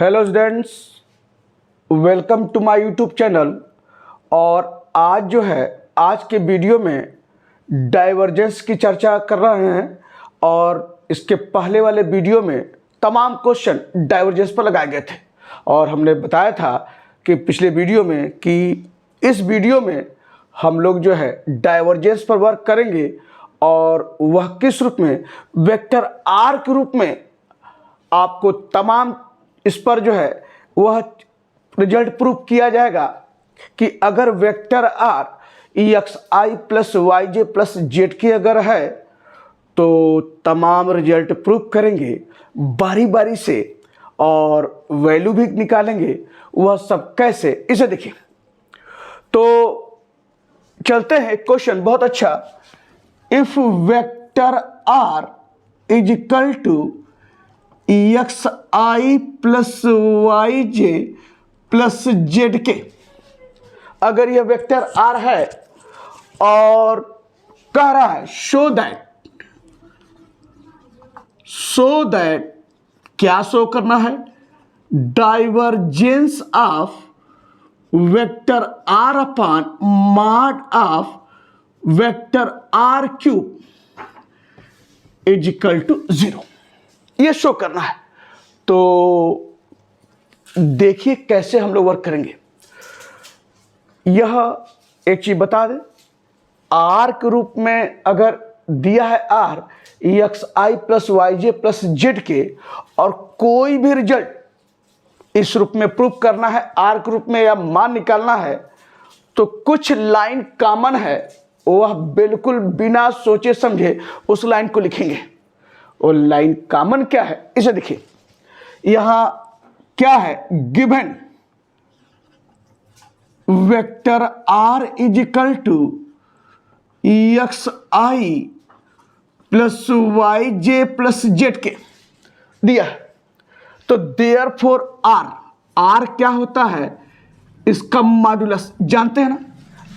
Hello students, welcome to my YouTube channel. और आज जो है आज के वीडियो में डाइवर्जेंस की चर्चा कर रहे हैं। और इसके पहले वाले वीडियो में तमाम क्वेश्चन डाइवर्जेंस पर लगाए गए थे और हमने बताया था कि पिछले वीडियो में कि इस वीडियो में हम लोग जो है डाइवर्जेंस पर वर्क करेंगे और वह किस रूप में, वेक्टर आर के रूप में आपको तमाम इस पर जो है वह रिजल्ट प्रूव किया जाएगा कि अगर vector r x i plus y j plus z k अगर है तो तमाम रिजल्ट प्रूव करेंगे बारी बारी से और वैल्यू भी निकालेंगे। वह सब कैसे, इसे देखिए। तो चलते हैं क्वेश्चन, बहुत अच्छा। If vector r is equal to x i plus y j plus z k, अगर यह वेक्टर आर है और कह रहा है शो दैट क्या शो करना है, divergence of vector r upon mod of vector r cube is equal to 0, ये शो करना है। तो देखिए कैसे हम लोग वर्क करेंगे। यह एक चीज बता दें, आर के रूप में अगर दिया है r x i plus y j plus z k, और कोई भी रिजल्ट इस रूप में प्रूव करना है, आर के रूप में या मान निकालना है, तो कुछ लाइन कॉमन है, वह बिल्कुल बिना सोचे समझे उस लाइन को लिखेंगे। और लाइन कॉमन क्या है, इसे देखिए। यहां क्या है, given vector r is equal to x i plus y j plus z k दिया है। तो देयरफॉर आर क्या होता है, इसका मॉड्यूलस जानते हैं ना,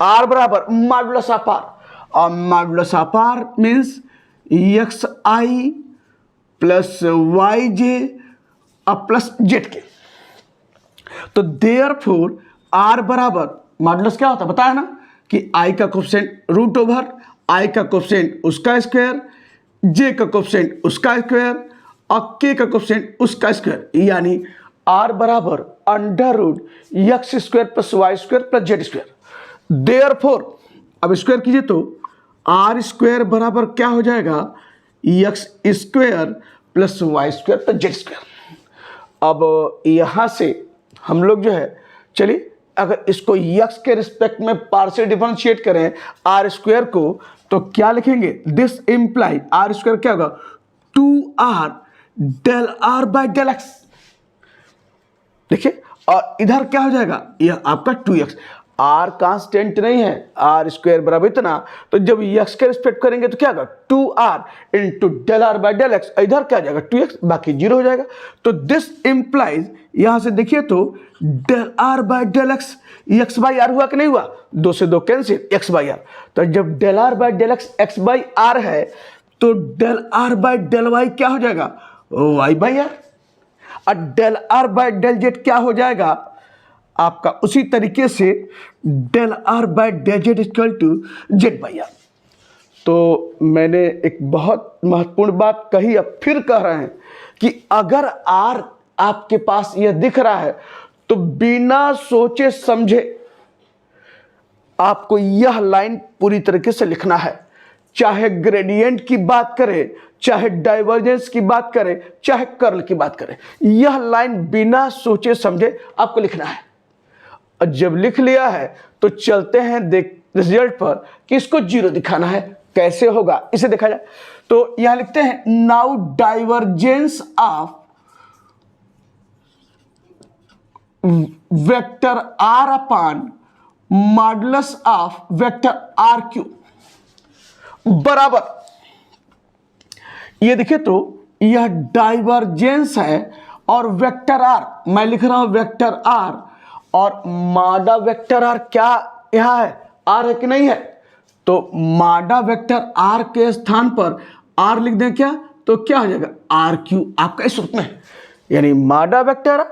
आर बराबर मॉड्यूलस ऑफ आर, और modulus of r means x i plus y j plus z k. तो देयरफॉर आर बराबर मॉडुलस क्या होता है बताया ना, कि आई का कोफिशिएंट रूट ओवर आई का कोफिशिएंट उसका स्क्वायर, जे का कोफिशिएंट उसका स्क्वायर और के का कोफिशिएंट उसका स्क्वायर, यानी आर बराबर under root x square plus y square plus z square. Therefore अब स्क्वायर कीजिए तो आर स्क्वायर बराबर क्या हो जाएगा, x square plus y square plus z square. अब यहाँ से हम लोग जो है, चलिए अगर इसको एक्स के रिस्पेक्ट में पार्शियल डिफरेंशिएट करें आर स्क्वायर को, तो क्या लिखेंगे, दिस इंप्लाई आर स्क्वायर क्या होगा, 2r del r by del x. देखिए, और इधर क्या हो जाएगा, यह आपका 2x। आर कांस्टेंट नहीं है, आर स्क्वायर बराबर इतना, तो जब एक्स के रिस्पेक्ट करेंगे तो क्या होगा, 2r into del r by del x, इधर क्या आ जाएगा 2x, बाकी 0 हो जाएगा। तो दिस इंप्लाइज, यहां से देखिए तो del r by del x, x by r हुआ कि नहीं हुआ, 2 से 2 कैंसिल, एक्स बाई आर। तो जब del r by del x by r है, तो del r by del y क्या हो जाएगा, वाई बाई आर। और del r by del z क्या हो जाएगा आपका, उसी तरीके से del r by del z equal to z by are. तो मैंने एक बहुत महत्वपूर्ण बात कही, अब फिर कह रहे हैं कि अगर आर आपके पास यह दिख रहा है तो बिना सोचे समझे आपको यह लाइन पूरी तरीके से लिखना है। चाहे ग्रेडियंट की बात करें, चाहे डाइवर्जेंस की बात करें, चाहे कर्ल की बात करें, यह लाइन बिना सोचे समझे आपको लिखना है। और जब लिख लिया है तो चलते हैं देख रिजल्ट पर कि इसको 0 दिखाना है, कैसे होगा इसे देखा जाए। तो यहां लिखते हैं, now divergence of vector r upon modulus of vector r cube बराबर, ये देखिए तो यह डाइवर्जेंस है और वेक्टर आर, मैं लिख रहा हूं वेक्टर आर, और माडा वेक्टर आर क्या यहां है, आर है कि नहीं है, तो माडा वेक्टर आर के स्थान पर आर लिख दें क्या, तो क्या हो जाएगा, आर क्यू आपका इस रूप में, यानी माडा वेक्टर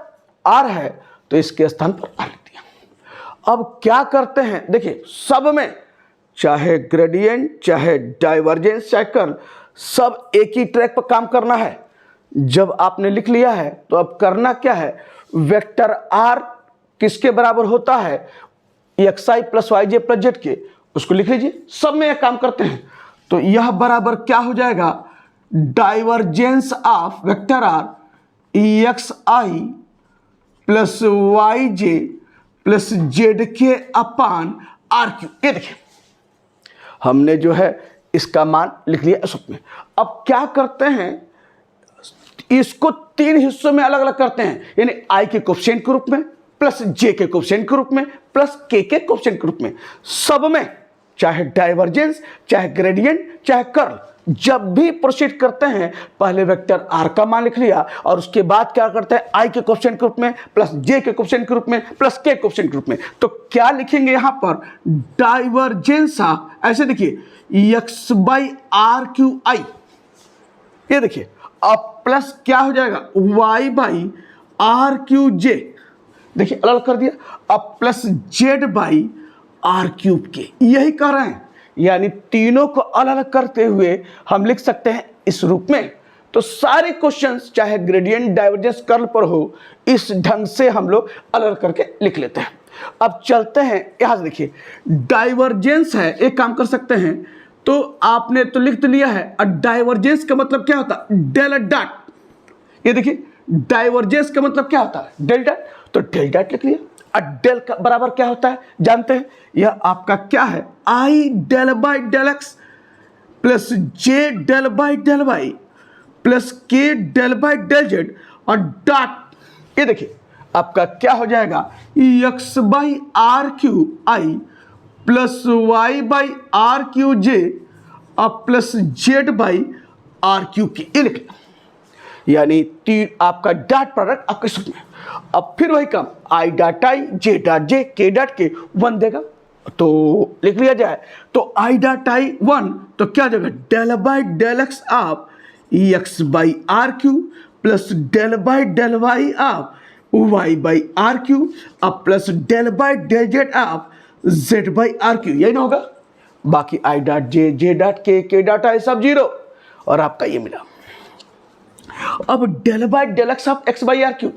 आर है तो इसके स्थान पर आर लिख दिया। अब क्या करते हैं, देखिए सब में चाहे ग्रेडियंट, चाहे डाइवर्जेंस, चाहे कर्ल, सब एक ही ट्रैक पर काम करना है। जब आपने लिख लिया है तो अब करना क्या है, वेक्टर आर किसके बराबर होता है, x i plus y j plus z के, उसको लिख लीजिए। सब में यह काम करते हैं तो यह बराबर क्या हो जाएगा, divergence of vector r x i plus y j plus z k upon r Q. ये देखिए हमने जो है इसका मान लिख लिया सब में। अब क्या करते हैं, इसको तीन हिस्सों में अलग अलग करते हैं, यानी आई के कोफिशिएंट के रूप में, प्लस जे के कोफिशिएंट के रूप में, प्लस के कोफिशिएंट के रूप में। सब में चाहे डाइवर्जेंस, चाहे ग्रेडियंट, चाहे कर्ल, जब भी प्रोसीड करते हैं पहले वेक्टर आर का मान लिख लिया और उसके बाद क्या करते हैं, आई के कोफिशिएंट के रूप में, प्लस जे के कोफिशिएंट के रूप में, प्लस के कोफिशिएंट के रूप में। तो क्या लिखेंगे यहां पर, डाइवर्जेंस ऑफ, ऐसे देखिए x by r cube i, ये देखिए। अब प्लस क्या हो जाएगा, y by r cube j, देखिए अलग कर दिया। अब plus z by r cube k, यही कर रहे हैं, यानी तीनों को अलग अलग करते हुए हम लिख सकते हैं इस रूप में। तो सारे क्वेश्चंस चाहे ग्रेडियंट, डाइवर्जेंस, कर्ल पर हो, इस ढंग से हम लोग अलग अलग करके लिख लेते हैं। अब चलते हैं यहां से, देखिए डाइवर्जेंस है, एक काम कर सकते हैं, तो आपने तो लिख तो लिया है, और डाइवर्जेंस का मतलब क्या होता है, डेल डॉट। ये देखिए डाइवर्जेंस का मतलब क्या होता है, डेल डॉट, तो डेल डॉट लिख लिया। और डेल का बराबर क्या होता है जानते हैं, यह आपका क्या है, i del by del x plus j del by del y plus k del by del z और डॉट। ये देखिए आपका क्या हो जाएगा, x by r cube i plus y by r cube j और plus z by r cube k, ये लिख लिया। यानी तीन आपका डॉट प्रोडक्ट आपके सूत्र में। अब फिर वही काम, I dot I, J dot J, के डॉट के, 1 देगा तो लिख लिया जाए। तो आई डॉट आई 1 तो क्या देगा, del by del x of x by r cube plus del by del y of y by r cube अब plus del by del z of z by r cube, यही ना होगा। बाकी i dot j, j dot k dot i सब 0 और आपका ये मिला। अब del by del x of x by r cube,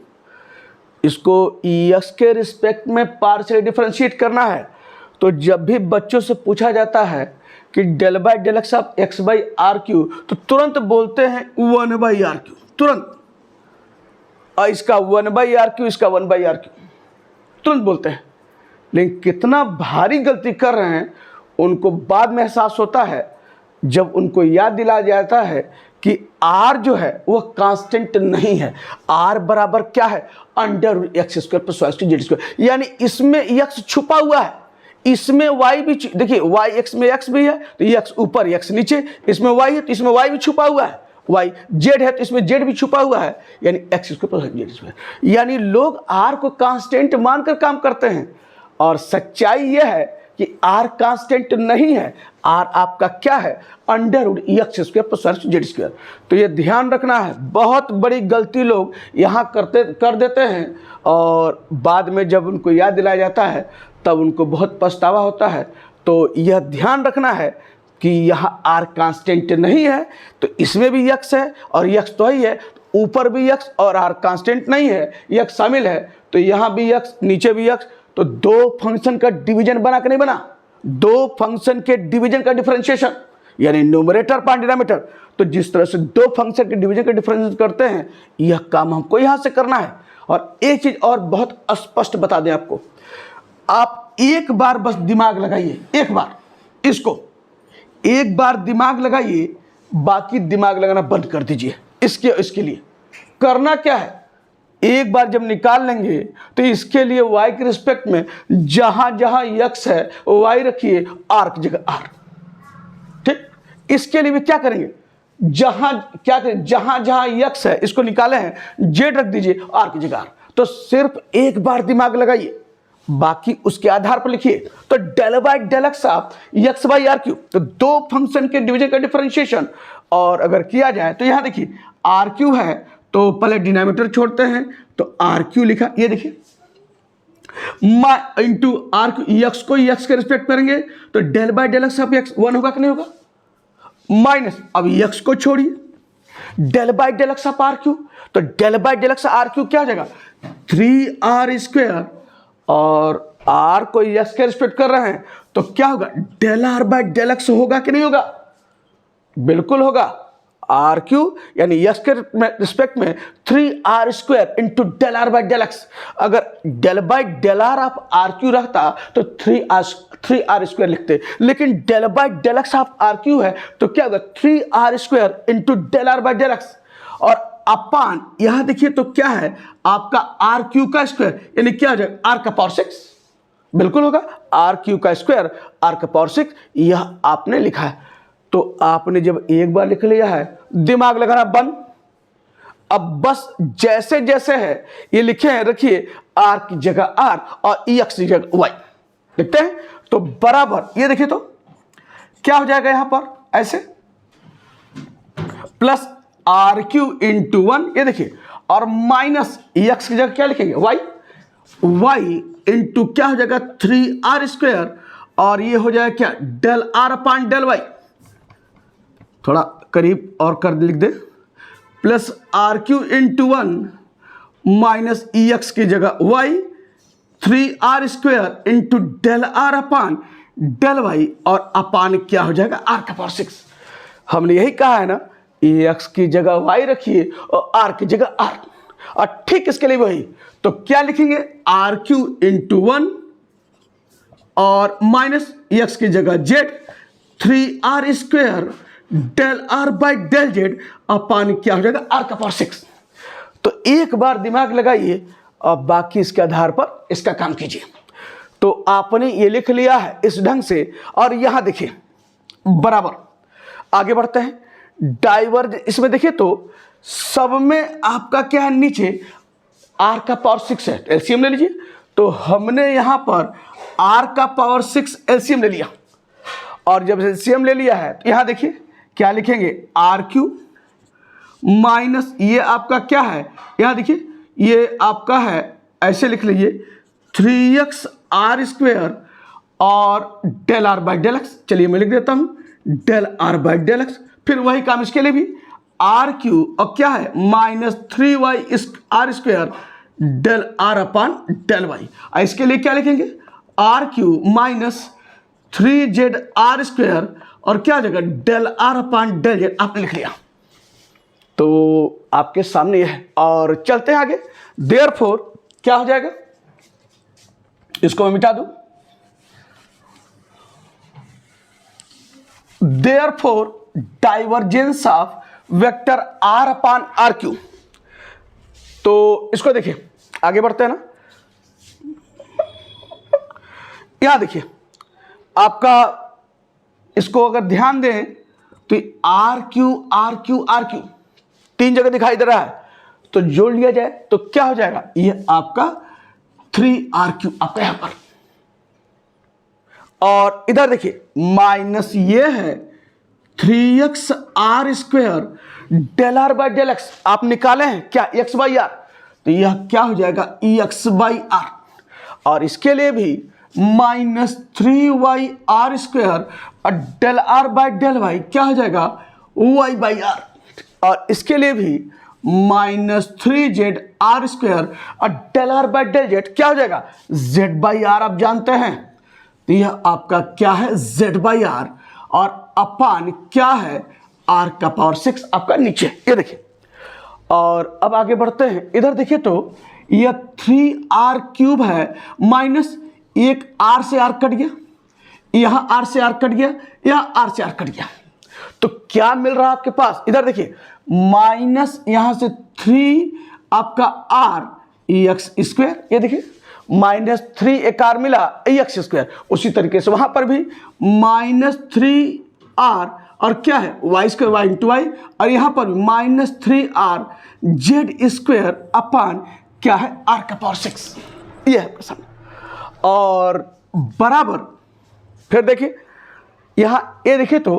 इसको एक्स के रिस्पेक्ट में पार्शियल डिफरेंशिएट करना है। तो जब भी बच्चों से पूछा जाता है कि del by del x of x by r cube, तो तुरंत बोलते हैं 1 बाई आर क्यू, तुरंत। और इसका 1 बाई आर क्यू, इसका 1 बाई आर क्यू, तुरंत बोलते हैं। लेकिन कितना भारी गलती कर रहे हैं उनको बाद में एहसास होता है, जब उनको याद दिलाया जाता है कि आर जो है वह कांस्टेंट नहीं है। आर बराबर क्या है, under x square plus y square z square, यानी इसमें एक्स छुपा हुआ है, इसमें वाई भी, देखिए वाई एक्स में एक्स भी है तो एक्स ऊपर एक्स नीचे, इसमें वाई है तो इसमें वाई भी छुपा हुआ है, वाई जेड है तो इसमें जेड भी छुपा हुआ है, यानी x square plus z square. यानी लोग आर को कांस्टेंट मानकर काम करते हैं और सच्चाई यह है कि आर कांस्टेंट नहीं है। आर आपका क्या है, under root x square plus z square. तो ये ध्यान रखना है, बहुत बड़ी गलती लोग यहाँ कर देते हैं और बाद में जब उनको याद दिलाया जाता है तब उनको बहुत पछतावा होता है। तो यह ध्यान रखना है कि यहाँ आर कांस्टेंट नहीं है, तो इसमें भी एक्स है और एक्स तो ही है, ऊपर भी एक्स और आर कांस्टेंट नहीं है, एक्स शामिल है, तो यहाँ भी एक्स नीचे भी एक्स। तो दो फंक्शन का डिवीजन बना कि नहीं बना, दो फंक्शन के डिवीजन का डिफरेंशिएशन, यानी न्यूमरेटर पार डिनोमिनेटर। तो जिस तरह से दो फंक्शन के डिवीजन का डिफरेंशिएशन करते हैं, यह काम हमको यहाँ से करना है। और एक चीज और बहुत स्पष्ट बता दें आपको, आप एक बार बस दिमाग लगाइए, एक बार इसको एक बार दिमाग लगाइए, बाकी दिमाग लगाना बंद कर दीजिए। इसके लिए करना क्या है, एक बार जब निकाल लेंगे तो इसके लिए y के रिस्पेक्ट में जहां जहां x है y रखिए, r की जगह r। ठीक, इसके लिए भी क्या करेंगे, जहां जहां x है इसको निकाले हैं, z रख दीजिए, r की जगह r। तो सिर्फ एक बार दिमाग लगाइए, बाकी उसके आधार पर लिखिए। तो del by del x of x by r cube, तो दो फंक्शन के डिवीजन का डिफरेंशिएशन। और अगर किया जाए तो यहां देखिए आर क्यू है तो पहले डिनोमिनेटर छोड़ते हैं, तो आर क्यू लिखा, ये देखिए इंटू आर क्यू, एक्स को एक्स के रिस्पेक्ट करेंगे तो del by del x of x 1 होगा कि नहीं होगा, माइनस अब एक्स को छोड़िए del by del x of r cube, तो del by del x r cube क्या हो जाएगा 3r², और आर को एक्स के रिस्पेक्ट कर रहे हैं तो क्या होगा del r by del x होगा कि नहीं होगा, बिल्कुल होगा। आर क्यू यानी एक्स के रिस्पेक्ट में 3r² into del r by del x, अगर del by del r of r cube रहता तो 3r² लिखते, लेकिन del by del x of r cube है तो क्या होगा 3r² into del r by del x, और अपान यहां देखिए तो क्या है आपका आर क्यू का स्क्वायर, यानी क्या हो जाएगा आर का पावर 6, बिल्कुल होगा आर क्यू का स्क्वायर आर का पावर 6, यह आपने लिखा है। तो आपने जब एक बार लिख लिया है दिमाग लगाना बंद, अब बस जैसे जैसे है ये लिखे हैं रखिए आर की जगह आर और एक्स की जगह वाई लिखते हैं, तो बराबर ये देखिए तो क्या हो जाएगा यहां पर ऐसे प्लस आर क्यू इंटू 1, ये देखिए, और माइनस एक्स की जगह क्या लिखेंगे वाई, वाई इंटू क्या हो जाएगा 3r², और ये हो जाएगा क्या del r upon del y, थोड़ा करीब और कर लिख दे, plus r cube into 1 minus x की जगह y 3r² into del r upon del y, और अपान क्या हो जाएगा आर का पावर 6। हमने यही कहा है ना एक्स की जगह वाई रखिए और आर की जगह आर, और ठीक इसके लिए वही, तो क्या लिखेंगे आर क्यू इंटू 1 और माइनस एक्स की जगह z 3r² del r by del z upon क्या हो जाएगा आर का पावर 6। तो एक बार दिमाग लगाइए और बाकी इसके आधार पर इसका काम कीजिए। तो आपने ये लिख लिया है इस ढंग से, और यहां देखिए बराबर आगे बढ़ते हैं, डाइवर्ज इसमें देखिए तो सब में आपका क्या है नीचे आर का पावर 6 है, एलसीएम ले लीजिए, तो हमने यहां पर आर का पावर 6 एलसीएम ले लिया, और जब एलसीएम ले लिया है तो यहां देखिए क्या लिखेंगे आर क्यू माइनस ये आपका क्या है, यहां देखिए ये आपका है ऐसे लिख लीजिए 3xr² और del r by del x, चलिए मैं लिख देता हूं del r by del x, फिर वही काम इसके लिए भी आर क्यू और क्या है minus 3y² del r upon del y, इसके लिए क्या लिखेंगे आर क्यू माइनस 3zr² और क्या जगह del r upon del z आपने लिख लिया, तो आपके सामने यह है। और चलते हैं आगे, देयरफॉर क्या हो जाएगा, इसको मैं मिटा दूं, therefore divergence of vector r upon r cube, तो इसको देखिए आगे बढ़ते हैं ना, यहां देखिए आपका इसको अगर ध्यान दें तो r cube r cube r cube 3 जगह दिखाई दे रहा है, तो जोड़ लिया जाए तो क्या हो जाएगा ये आपका 3r³ आपका यहां पर, और इधर देखिए माइनस ये है 3xr² del r by del x आप निकाले हैं क्या x बाई आर, तो यह क्या हो जाएगा x बाई आर, और इसके लिए भी माइनस 3yr² और del r by del y क्या हो जाएगा y बाई आर, और इसके लिए भी माइनस 3zr² और del r by del z क्या हो जाएगा z बाई आर, आप जानते हैं, तो यह आपका क्या है z बाई आर, और अपान क्या है r का पावर 6 आपका नीचे, ये देखिए। और अब आगे बढ़ते हैं, इधर देखिए तो यह 3r³ है माइनस एक r से r कट गया, यहां r से r कट गया, यहां r से r कट गया, तो क्या मिल रहा है आपके पास, इधर देखिए माइनस यहां से 3 आपका r x², ये देखिए माइनस 3 एक r मिला x², उसी तरीके से वहां पर भी माइनस 3r और क्या है y² y इंटू वाई, और यहां पर माइनस 3r z² अपान क्या है r का पावर 6, यह है प्रश्न। और बराबर फिर देखिए यहां ये देखिए तो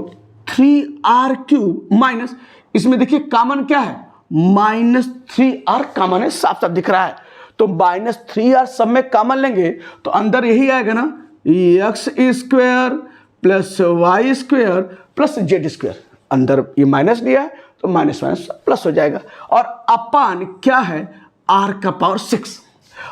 3r³ माइनस इसमें देखिए कॉमन क्या है -3r कॉमन है, साफ साफ दिख रहा है। तो -3r सब में कॉमन लेंगे तो अंदर यही आएगा ना, x square plus y square plus z square. अंदर ये माइनस दिया है तो माइनस माइनस प्लस हो जाएगा। और अपान क्या है, r का पावर 6,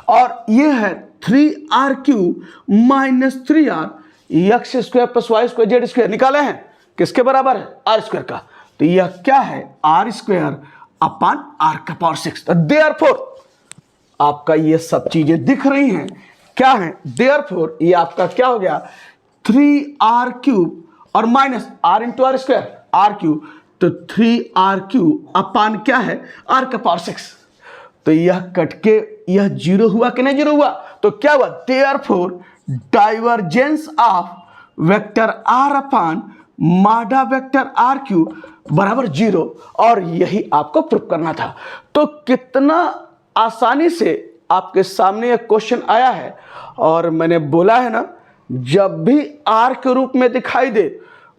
और ये है 3r³ minus 3r, x square plus y square z square निकाले हैं, किसके बराबर है, आर स्क्वायर का। तो यह क्या है, आर स्क्वायर अपान आर का पावर 6। तो देयरफॉर आपका ये सब चीजें दिख रही हैं, क्या है, देयरफॉर ये आपका क्या हो गया, 3r³ और minus r into r square, r³, तो 3r³ अपान क्या है, r का पावर 6। तो यह कट के यह जीरो हुआ कि नहीं जीरो हुआ, तो क्या हुआ, therefore divergence of vector r अपान माडा वेक्टर r³ बराबर 0, और यही आपको प्रूफ करना था। तो कितना आसानी से आपके सामने एक क्वेश्चन आया है, और मैंने बोला है ना, जब भी r के रूप में दिखाई दे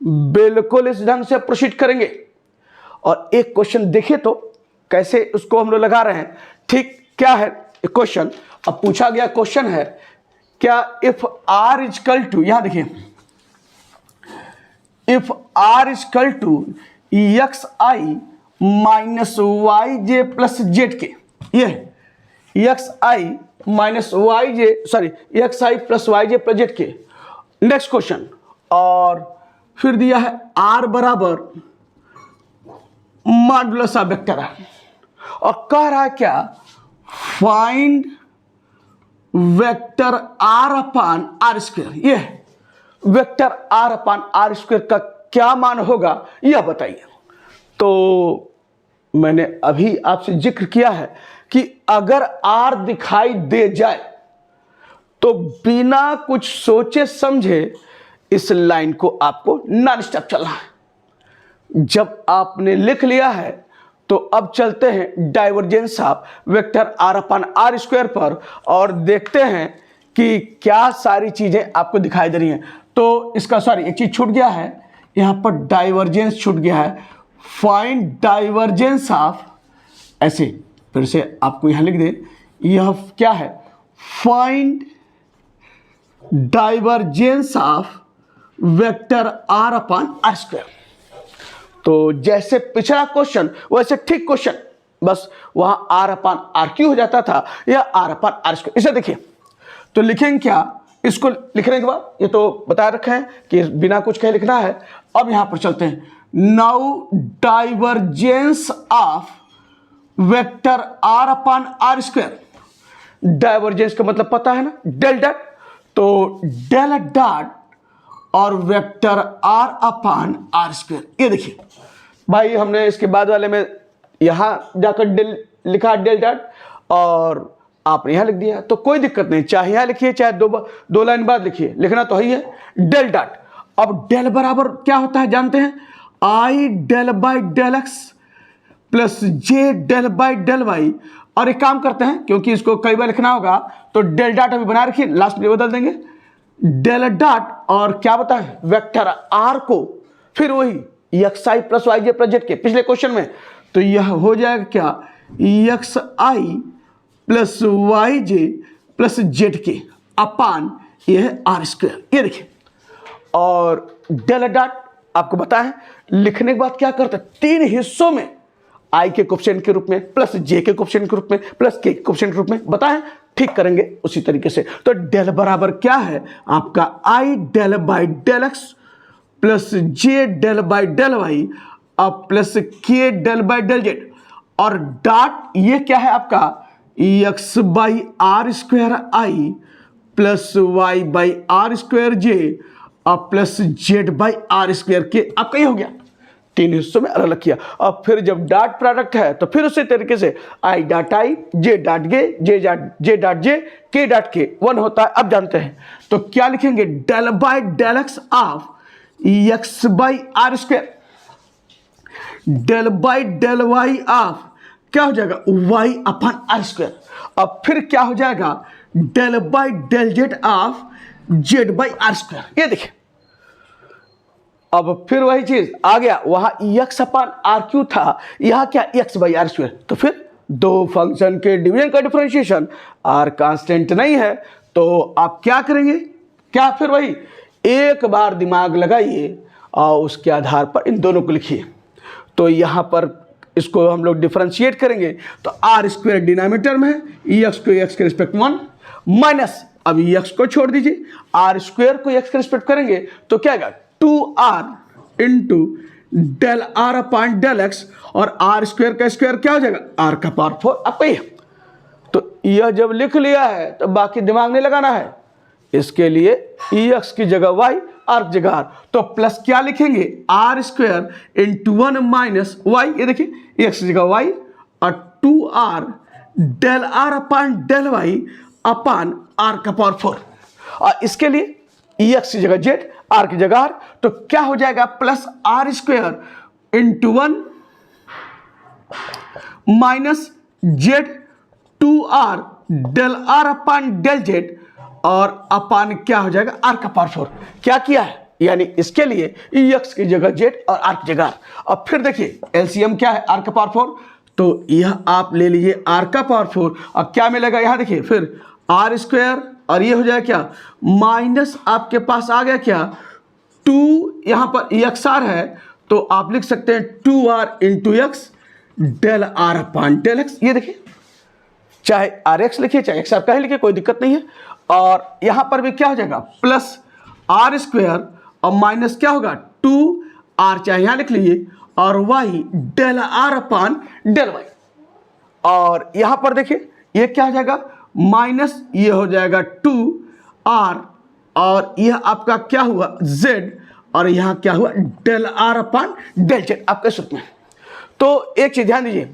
बिल्कुल इस ढंग से प्रोसीड करेंगे। और एक क्वेश्चन देखिए तो कैसे उसको हम लोग लगा रहे हैं, ठीक क्या है क्वेश्चन। अब पूछा गया क्वेश्चन है क्या, इफ r इजकल टू, यहां देखिए, if r equal to xi minus y j plus z k, ये xi minus y j, sorry xi plus y j plus z k. Next question, और फिर दिया है r बराबर मॉडुलस ऑफ वेक्टर r, और कह रहा है क्या, find vector r upon r square. ये vector r upon r square का क्या मान होगा यह बताइए। तो मैंने अभी आपसे जिक्र किया है कि अगर r दिखाई दे जाए तो बिना कुछ सोचे समझे इस लाइन को आपको नॉन स्टॉप चलना है। जब आपने लिख लिया है तो अब चलते हैं divergence of vector r upon r square पर, और देखते हैं कि क्या सारी चीजें आपको दिखाई दे रही हैं। तो इसका सॉरी एक चीज छूट गया है, यहां पर डाइवर्जेंस छूट गया है, फाइंड डाइवर्जेंस ऑफ, ऐसे फिर से आपको यहां लिख दे, यह क्या है, find divergence of vector r upon r square. तो जैसे पिछला क्वेश्चन वैसे ठीक क्वेश्चन, बस वहां r अपान r³ हो जाता था, या r अपान आर स्क्वायर। इसे देखिए तो लिखेंगे क्या, इसको लिखने के बाद ये तो बता रखे हैं कि बिना कुछ कहे लिखना है। अब यहां पर चलते हैं, now divergence of vector r upon r square. Divergence का मतलब पता है ना, डेल डॉट, तो डेल डॉट और vector r upon r square. ये देखिए भाई, हमने इसके बाद वाले में यहां जाकर डेल लिखा, डेल डॉट, और आपने यहां लिख दिया, तो कोई दिक्कत नहीं, चाहे यहां लिखिए चाहे दो लाइन बाद लिखिए, लिखना तो ही है, डेल डॉट। अब डेल बराबर क्या होता है जानते हैं, i del by del x plus j del by del y. और एक काम करते हैं, क्योंकि इसको कई बार लिखना होगा तो डेल डॉट अभी बना रखिए, लास्ट में बदल देंगे, डेल डॉट और क्या बताएं, वेक्टर r को, फिर वही xi plus y j plus z के पिछले क्वेश्चन में। तो यह हो जाएगा क्या, xi plus y j plus z k अपान यह है आर स्क्वायर। ये देखिए, और डेल डॉट आपको बताएं, लिखने के बाद क्या करते हैं, तीन हिस्सों में i के कोफिशिएंट के रूप में, प्लस j के कोफिशिएंट के रूप में, प्लस k के कोफिशिएंट के रूप में, बताएं, ठीक करेंगे उसी तरीके से। तो डेल बराबर क्या है आपका, i del by del x plus j del by del y अब plus k del by del z, और डॉट ये क्या है आपका, x by r square i plus y by r square j अब plus z by r square k, आपका ये हो गया, तीन हिस्सों में अलग अलग किया। अब फिर जब डॉट प्रोडक्ट है तो फिर उसी तरीके से I dot I, J dot J dot J, के डॉट के 1 होता है। अब जानते हैं तो क्या लिखेंगे, del by del x of x by r square, del by del y of क्या हो जाएगा, वाई अपॉन आर स्क्वायर। अब फिर क्या हो जाएगा, del by del z of z by r square. ये देखिए, अब फिर वही चीज आ गया, वहां एक्स अपान आर क्यू था, यहाँ क्या एक्स बाई आर स्क्वायर। तो फिर दो फंक्शन के डिवीजन का डिफरेंशिएशन, आर कांस्टेंट नहीं है तो आप क्या करेंगे, क्या फिर वही एक बार दिमाग लगाइए और उसके आधार पर इन दोनों को लिखिए। तो यहाँ पर इसको हम लोग डिफरेंशिएट करेंगे तो आर स्क्वायर डिनोमिनेटर में है, ई एक्स को एक्स के रिस्पेक्ट 1 माइनस, अब ई एक्स को छोड़ दीजिए, आर स्क्वायर को एक्स के रिस्पेक्ट करेंगे तो क्या आएगा 2r into del r upon del x, और आर स्क्वायर का स्क्वायर क्या हो जाएगा आर का पावर 4 आपका ही। तो यह जब लिख लिया है तो बाकी दिमाग नहीं लगाना है, इसके लिए ई एक्स की जगह वाई, आर की जगह आर, तो प्लस क्या लिखेंगे r square into 1 minus y, ये देखिए एक्स की जगह वाई, और 2r del r upon del y upon r का पावर 4, और इसके लिए ई एक्स की जगह जेड, आर की जगह आर, तो क्या हो जाएगा plus r square into 1 minus z 2r del r upon del z, और अपान क्या हो जाएगा आर का पावर 4। क्या किया है, यानी इसके लिए ई एक्स की जगह जेड और आर की जगह आर। अब फिर देखिए एलसीएम क्या है आर का पावर 4, तो यह आप ले लीजिए आर का पावर 4, और क्या मिलेगा यहाँ देखिए फिर आर स्क्वायर, और ये हो जाएगा क्या माइनस आपके पास आ गया क्या 2, यहाँ पर एक्स आर है तो आप लिख सकते हैं 2r into x del r upon del x, ये देखिए चाहे आर एक्स लिखिए चाहे एक्स आर का ही लिखिए कोई दिक्कत नहीं है, और यहां पर भी क्या हो जाएगा प्लस आर स्क्वायर और माइनस क्या होगा 2r, चाहे यहां लिख लीजिए, और y del r upon del y, और यहां पर देखिए ये क्या हो जाएगा माइनस, ये हो जाएगा 2r, और यह आपका क्या हुआ z, और यहां क्या हुआ del r upon del z आपके सूत्र में। तो एक चीज ध्यान दीजिए,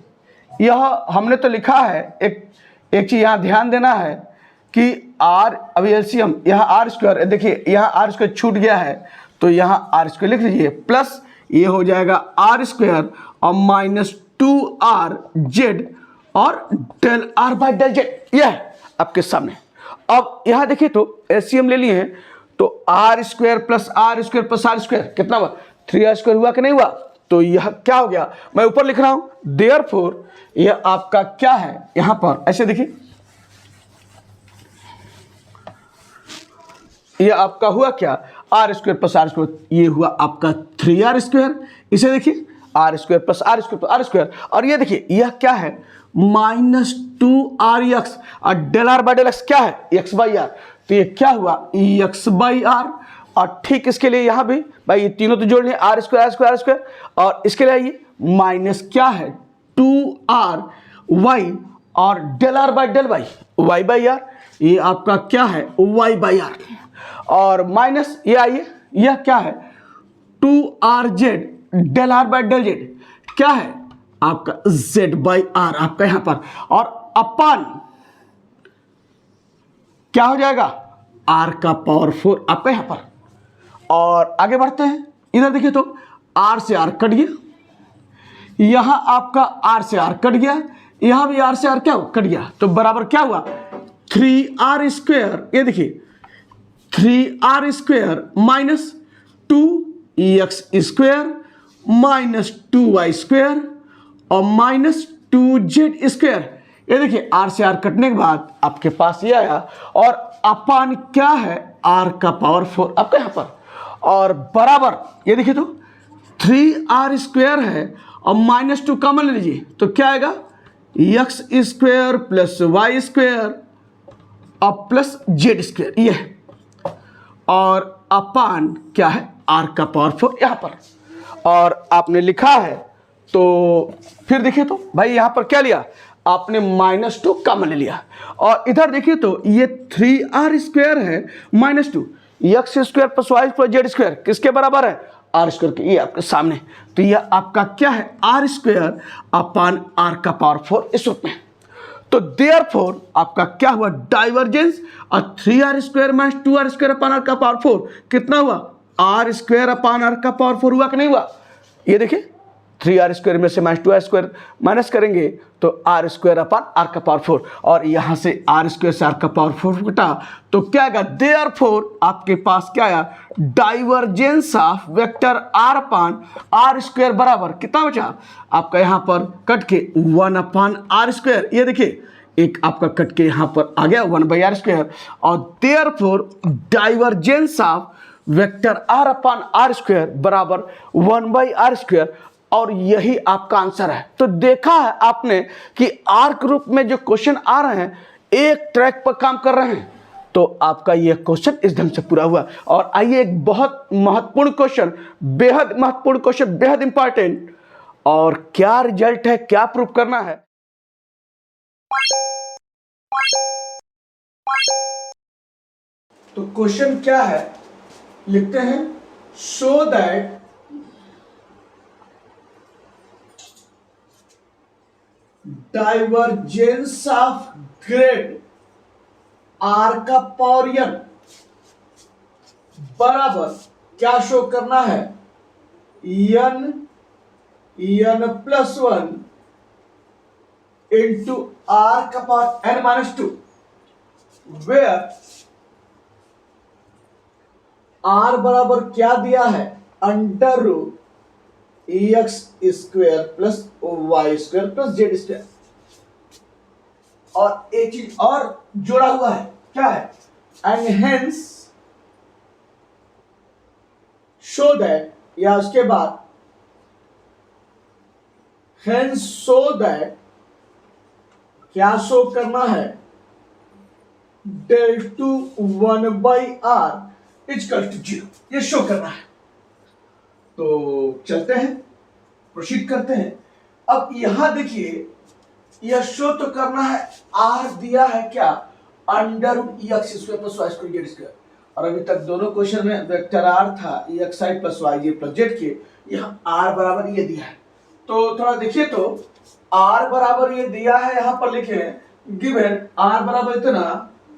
यह हमने तो लिखा है, एक चीज यहां ध्यान देना है कि आर, अभी एलसीएम यहाँ आर स्क्वायर, देखिए यहाँ आर स्क्वायर छूट गया है तो यहाँ आर स्क्वायर लिख लीजिए, प्लस ये हो जाएगा आर स्क्वायर और माइनस 2r जेड और del r by del z, यह है आपके सामने। अब यहाँ देखिए तो एलसीएम ले लिए हैं तो r square plus r square plus r square कितना हुआ 3r स्क्वायर हुआ कि नहीं हुआ, तो यह क्या हो गया, मैं ऊपर लिख रहा हूं देयरफॉर यह आपका क्या है, यहां पर ऐसे देखिए यह आपका हुआ क्या r square plus r square, ये हुआ आपका 3r स्क्वायर, इसे देखिए r square plus r square plus r square, और ये देखिए यह क्या है माइनस 2r एक्स, और del r by del x क्या है एक्स बाई आर, तो ये क्या हुआ एक्स बाई आर, और ठीक इसके लिए यहां भी भाई ये तीनों तो जोड़ लें r square r square r square, और इसके लिए ये माइनस क्या है 2r वाई और del r by del y y by r, ये आपका क्या है वाई बाई आर, और माइनस ये आइए यह क्या है 2r z del r by del z क्या है आपका z बाई आर आपका यहां पर, और अपान क्या हो जाएगा r का पावर 4 आपका यहां पर। और आगे बढ़ते हैं, इधर देखिए तो r से r कट गया, यहां आपका r से r कट गया, यहां भी r से r क्या कट गया, तो बराबर क्या हुआ 3r स्क्वायर, ये देखिए 3r square minus 2x square minus 2y square और माइनस 2z स्क्वायर, ये देखिए r से r कटने के बाद आपके पास ये आया, और अपान क्या है r का पावर 4 आपका यहां पर, और बराबर ये देखिए तो 3r स्क्वायर है और माइनस 2 कॉमन ले लीजिए तो क्या आएगा x square plus y square और प्लस जेड स्क्वायर, ये है, और अपान क्या है r का पावर 4 यहां पर, और आपने लिखा है तो फिर देखिए तो भाई यहां पर क्या लिया आपने माइनस 2 कॉमन ले लिया, और इधर देखिए तो ये 3r स्क्वायर है minus 2 x square plus y plus z square किसके बराबर है आर स्क्वायर के, ये आपके सामने, तो यह आपका क्या है आर स्क्वायर अपान आर का पावर 4 इस रूप में। तो देयरफॉर आपका क्या हुआ डाइवर्जेंस, और 3r square minus 2r square upon r का पावर 4 कितना हुआ आर स्क्वायर अपान आर का पावर 4 हुआ कि नहीं हुआ, ये देखिए 3r² में से -2r² माइनस करेंगे तो r² अपन r⁴ और यहाँ से r² से r⁴ घटा तो क्या आएगा, देयरफॉर आपके पास क्या आया, डाइवर्जेंस ऑफ वेक्टर r/r² बराबर कितना बचा आपका यहाँ पर कट के 1/r²। ये देखिए एक आपका कट के यहाँ पर आ गया 1/r² और therefore divergence of vector r/r² बराबर 1/r²। और यही आपका आंसर है। तो देखा है आपने कि आर के रूप में जो क्वेश्चन आ रहे हैं एक ट्रैक पर काम कर रहे हैं। तो आपका यह क्वेश्चन इस ढंग से पूरा हुआ। और आइए एक बहुत महत्वपूर्ण क्वेश्चन, बेहद महत्वपूर्ण क्वेश्चन, बेहद इंपॉर्टेंट, और क्या रिजल्ट है, क्या प्रूफ करना है। तो क्वेश्चन क्या है, लिखते हैं, show that divergence of grade r⁴ बराबर क्या शो करना है, n+1 into r⁴ where r बराबर क्या दिया है, √x² plus y² plus z²। और एक चीज और जोड़ा हुआ है, क्या है, एंड हेंस शो दैट, या उसके बाद हेंस शो दैट क्या शो करना है, del2 1/r इक्वल टू 0, ये शो करना है। तो चलते हैं, प्रोसीड करते हैं। अब यहां देखिए, यह शो तो करना है, r दिया है क्या, √x² प्लस y² z²। और अभी तक दोनों क्वेश्चन में वेक्टर r था exi plus yj plus z के, यहाँ r बराबर ये दिया है। तो थोड़ा देखिए, तो r बराबर ये दिया है, यहां पर लिखे गिवन r बराबर इतना,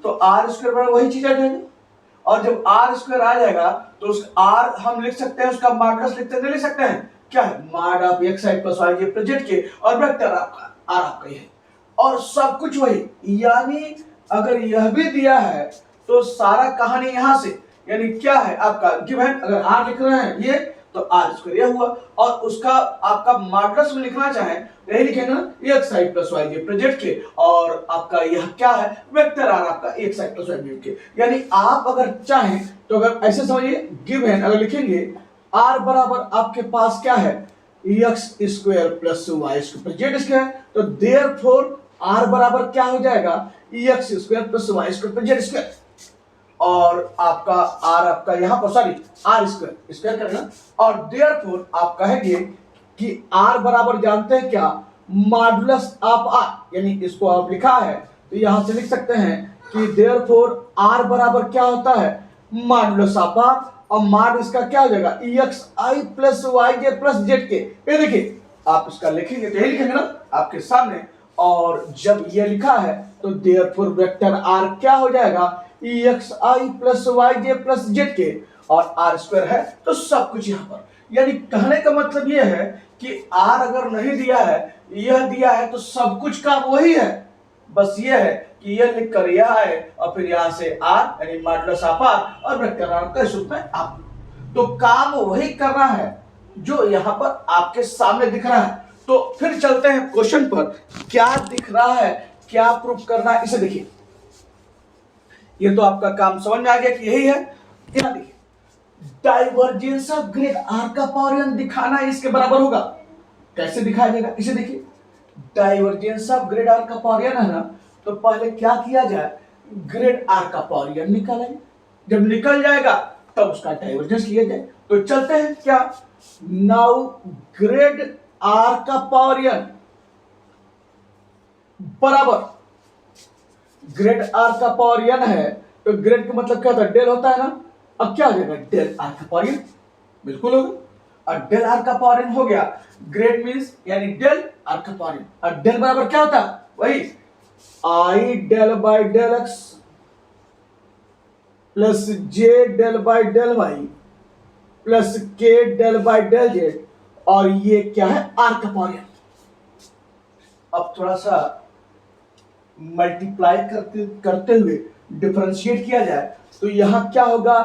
तो r² बराबर वही चीज आ जाएगी। और जब r² आ जाएगा तो उस r हम लिख सकते हैं, उसका मॉडुलस लिख सकते हैं, क्या है, mod of xi plus yj plus z के, और वेक्टर आपका r आपका ही है, और सब कुछ वही। यानी अगर यह भी दिया है तो सारा कहानी यहां से, यानी क्या है आपका गिवन, अगर r लिख रहे हैं ये तो r² यह हुआ, और उसका आपका मॉडुलस में लिखना चाहे यही लिखेंगे ना, xi plus yj plus z के, और आपका यह क्या है, वेक्टर r आपका xi प्लस yj के। यानी आप अगर चाहें तो अगर ऐसे समझिए, गिवन अगर लिखेंगे r बराबर आपके पास क्या है, x² plus y² plus z², तो देयरफॉर r बराबर क्या हो जाएगा, x² plus y² plus z²। और आपका r आपका यहां पर सॉरी r² स्क्वायर करना, और देयरफॉर आप कहेंगे कि r बराबर जानते हैं क्या, मॉडुलस ऑफ r, यानी इसको आप लिखा है तो यहां से लिख सकते हैं कि देयरफॉर r बराबर क्या होता है, मॉडुलस ऑफ r, और मॉड इसका क्या हो जाएगा, exi plus yj plus z के। ये देखिए आप इसका लिखेंगे तो यही लिखेंगे ना आपके सामने, और जब ये लिखा है तो देयरफॉर वेक्टर r क्या हो जाएगा, exi plus yj plus z के, और r² है तो सब कुछ यहाँ पर। यानी कहने का मतलब ये है कि r अगर नहीं दिया है, यह दिया है, तो सब कुछ का वही है, बस ये है कि यह लिख कर यह है, और फिर यहां से r यानी मॉडुलस ऑफ r और वेक्टर r का इस रूप में आप, तो काम वही करना है जो यहां पर आपके सामने दिख रहा है। तो फिर चलते हैं क्वेश्चन पर, क्या दिख रहा है, क्या प्रूफ करना है, इसे देखिए। ये तो आपका काम समझ में आ गया कि यही है। यहां देखिए, डाइवर्जेंस ऑफ ग्रेड r⁴ दिखाना इसके बराबर होगा। कैसे दिखाया जाएगा, इसे देखिए, डाइवर्जेंस ऑफ ग्रेड r⁴ है ना, तो पहले क्या किया जाए, ग्रेड r⁴ निकालेंगे, जब निकल जाएगा तब उसका डाइवर्जेंस लिया जाए। तो चलते हैं, क्या, नाउ ग्रेड r⁴ बराबर ग्रेड r⁴ है, तो ग्रेड का मतलब क्या होता है, डेल होता है ना। अब क्या हो जाएगा, डेल r⁴ बिल्कुल होगा, और डेल r⁴ हो गया, ग्रेड मींस यानी डेल r⁴, और डेल बराबर क्या होता है, वही i del by del x plus j del by del y plus k del by del z, और ये क्या है आर का पावर n। अब थोड़ा सा मल्टीप्लाई करते करते हुए डिफरेंशिएट किया जाए तो यहां क्या होगा,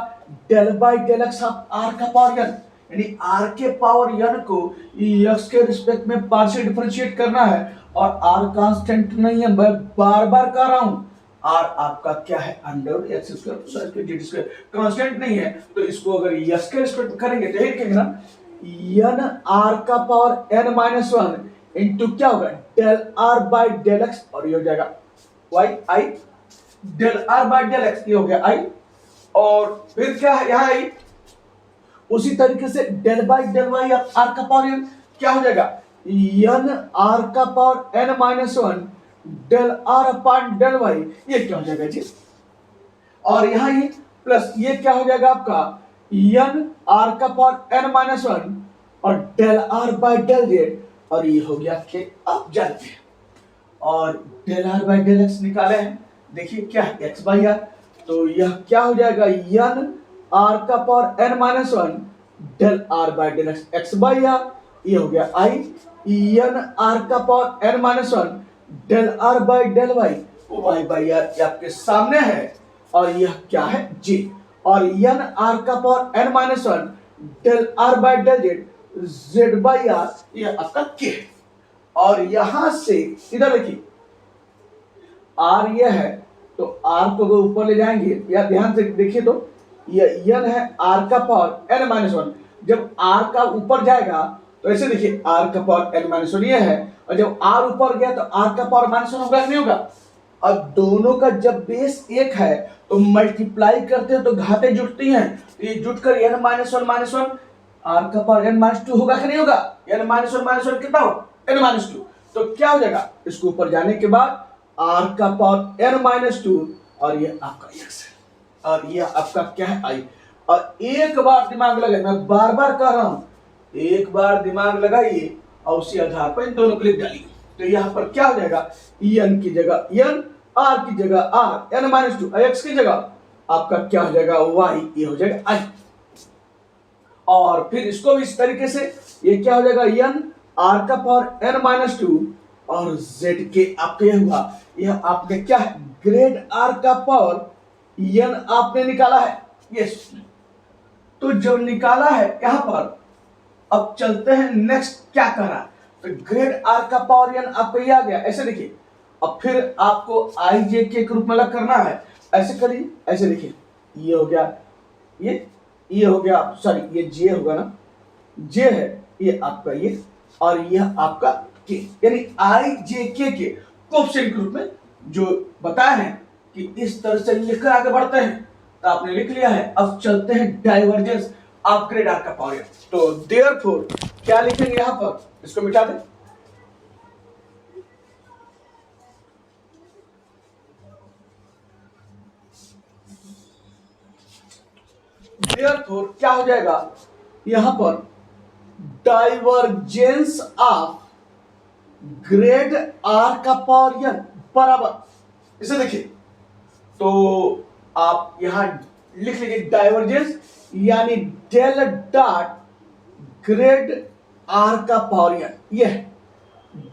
del by del x of r का पावर n, यानी आर के पावर n को एक्स के रिस्पेक्ट में पार्शियल डिफरेंशिएट करना है। और आर कांस्टेंट नहीं है, मैं बार बार कह रहा हूं, आर आपका क्या है under x square z square, constant नहीं है। तो इसको अगर एक्स के रिस्पेक्ट में करेंगे तो ये लिखेंगे ना n आर का power n minus one into क्या होगा del r by del x, और ये हो जाएगा y i del r by del x, ये हो गया आई। और फिर क्या है यहां आई, उसी तरीके से del by del y r का पावर n क्या हो जाएगा n आर का power n minus one del r upon del y, ये क्या हो जाएगा जी। और यहां ये प्लस ये क्या हो जाएगा आपका n आर का पावर n माइनस वन और del r by del z, और ये हो गया कि आप जानते हैं। और del r by del x निकाले हैं, देखिए क्या है एक्स बाई आर, तो यह क्या हो जाएगा n आर का power n minus one del r by del x x by r, ये हो गया आई n आर का power n minus one del r by del y, y by r ये आपके सामने है। और यह क्या है जी, और n आर का power n minus one del r by del z z by r, यह आपका के है। और यहां से इधर देखिए आर ये है, तो आर को अगर ऊपर ले जाएंगे या ध्यान से देखिए तो ये n है आर का पावर n माइनस वन, जब आर का ऊपर जाएगा तो ऐसे देखिए आर का पावर n माइनस वन ये है, और जब आर ऊपर गया तो आर का पावर माइनस वन होगा नहीं होगा। अब दोनों का जब बेस एक है तो मल्टीप्लाई करते हैं तो घातें जुटती हैं, तो ये जुटकर n माइनस वन आर का पावर n माइनस टू होगा कि नहीं होगा, n माइनस वन कितना हो n माइनस टू, तो क्या हो जाएगा इसको ऊपर जाने के बाद आर का पावर n माइनस टू, और ये आपका x है, और ये आपका क्या है आई। और एक बार दिमाग लगाइए, मैं बार बार कह रहा हूं, एक बार दिमाग लगाइए और उसी आधार पर इन दोनों को लिख डालिए, तो यहां पर क्या हो जाएगा n की जगह n, r की जगह r, n minus to, x की जगह आपका क्या हो जाएगा y, ये हो जाएगा i। और फिर इसको भी इस तरीके से ये क्या हो जाएगा n r का पावर n माइनस टू और z के आपका यह हुआ, यह आपने क्या है ग्रेड r का पावर n आपने निकाला है, यस। तो जब निकाला है यहां पर, अब चलते हैं नेक्स्ट क्या कर रहा है, तो ग्रेड r का पावर n आपको ये आ गया, ऐसे देखिए। अब फिर आपको i j के रूप में अलग करना है, ऐसे करिए, ऐसे देखिए ये हो गया, ये हो गया, सॉरी ये j होगा ना, j है ये आपका ये, और यह आपका k, यानी i j k के कोएफिशिएंट के रूप में जो बताया है कि इस तरह से लिखकर आगे बढ़ते हैं, तो आपने लिख लिया है। अब चलते हैं डाइवर्जेंस ऑफ ग्रेड r का पावर n, तो देयरफॉर क्या लिखेंगे यहां पर, इसको मिटा दें, देयरफॉर क्या हो जाएगा यहां पर डाइवर्जेंस ऑफ ग्रेड r का पावर n बराबर, इसे देखिए तो आप यहां लिख लीजिए डाइवर्जेंस यानी डेल डॉट ग्रेड r का पावर n, ये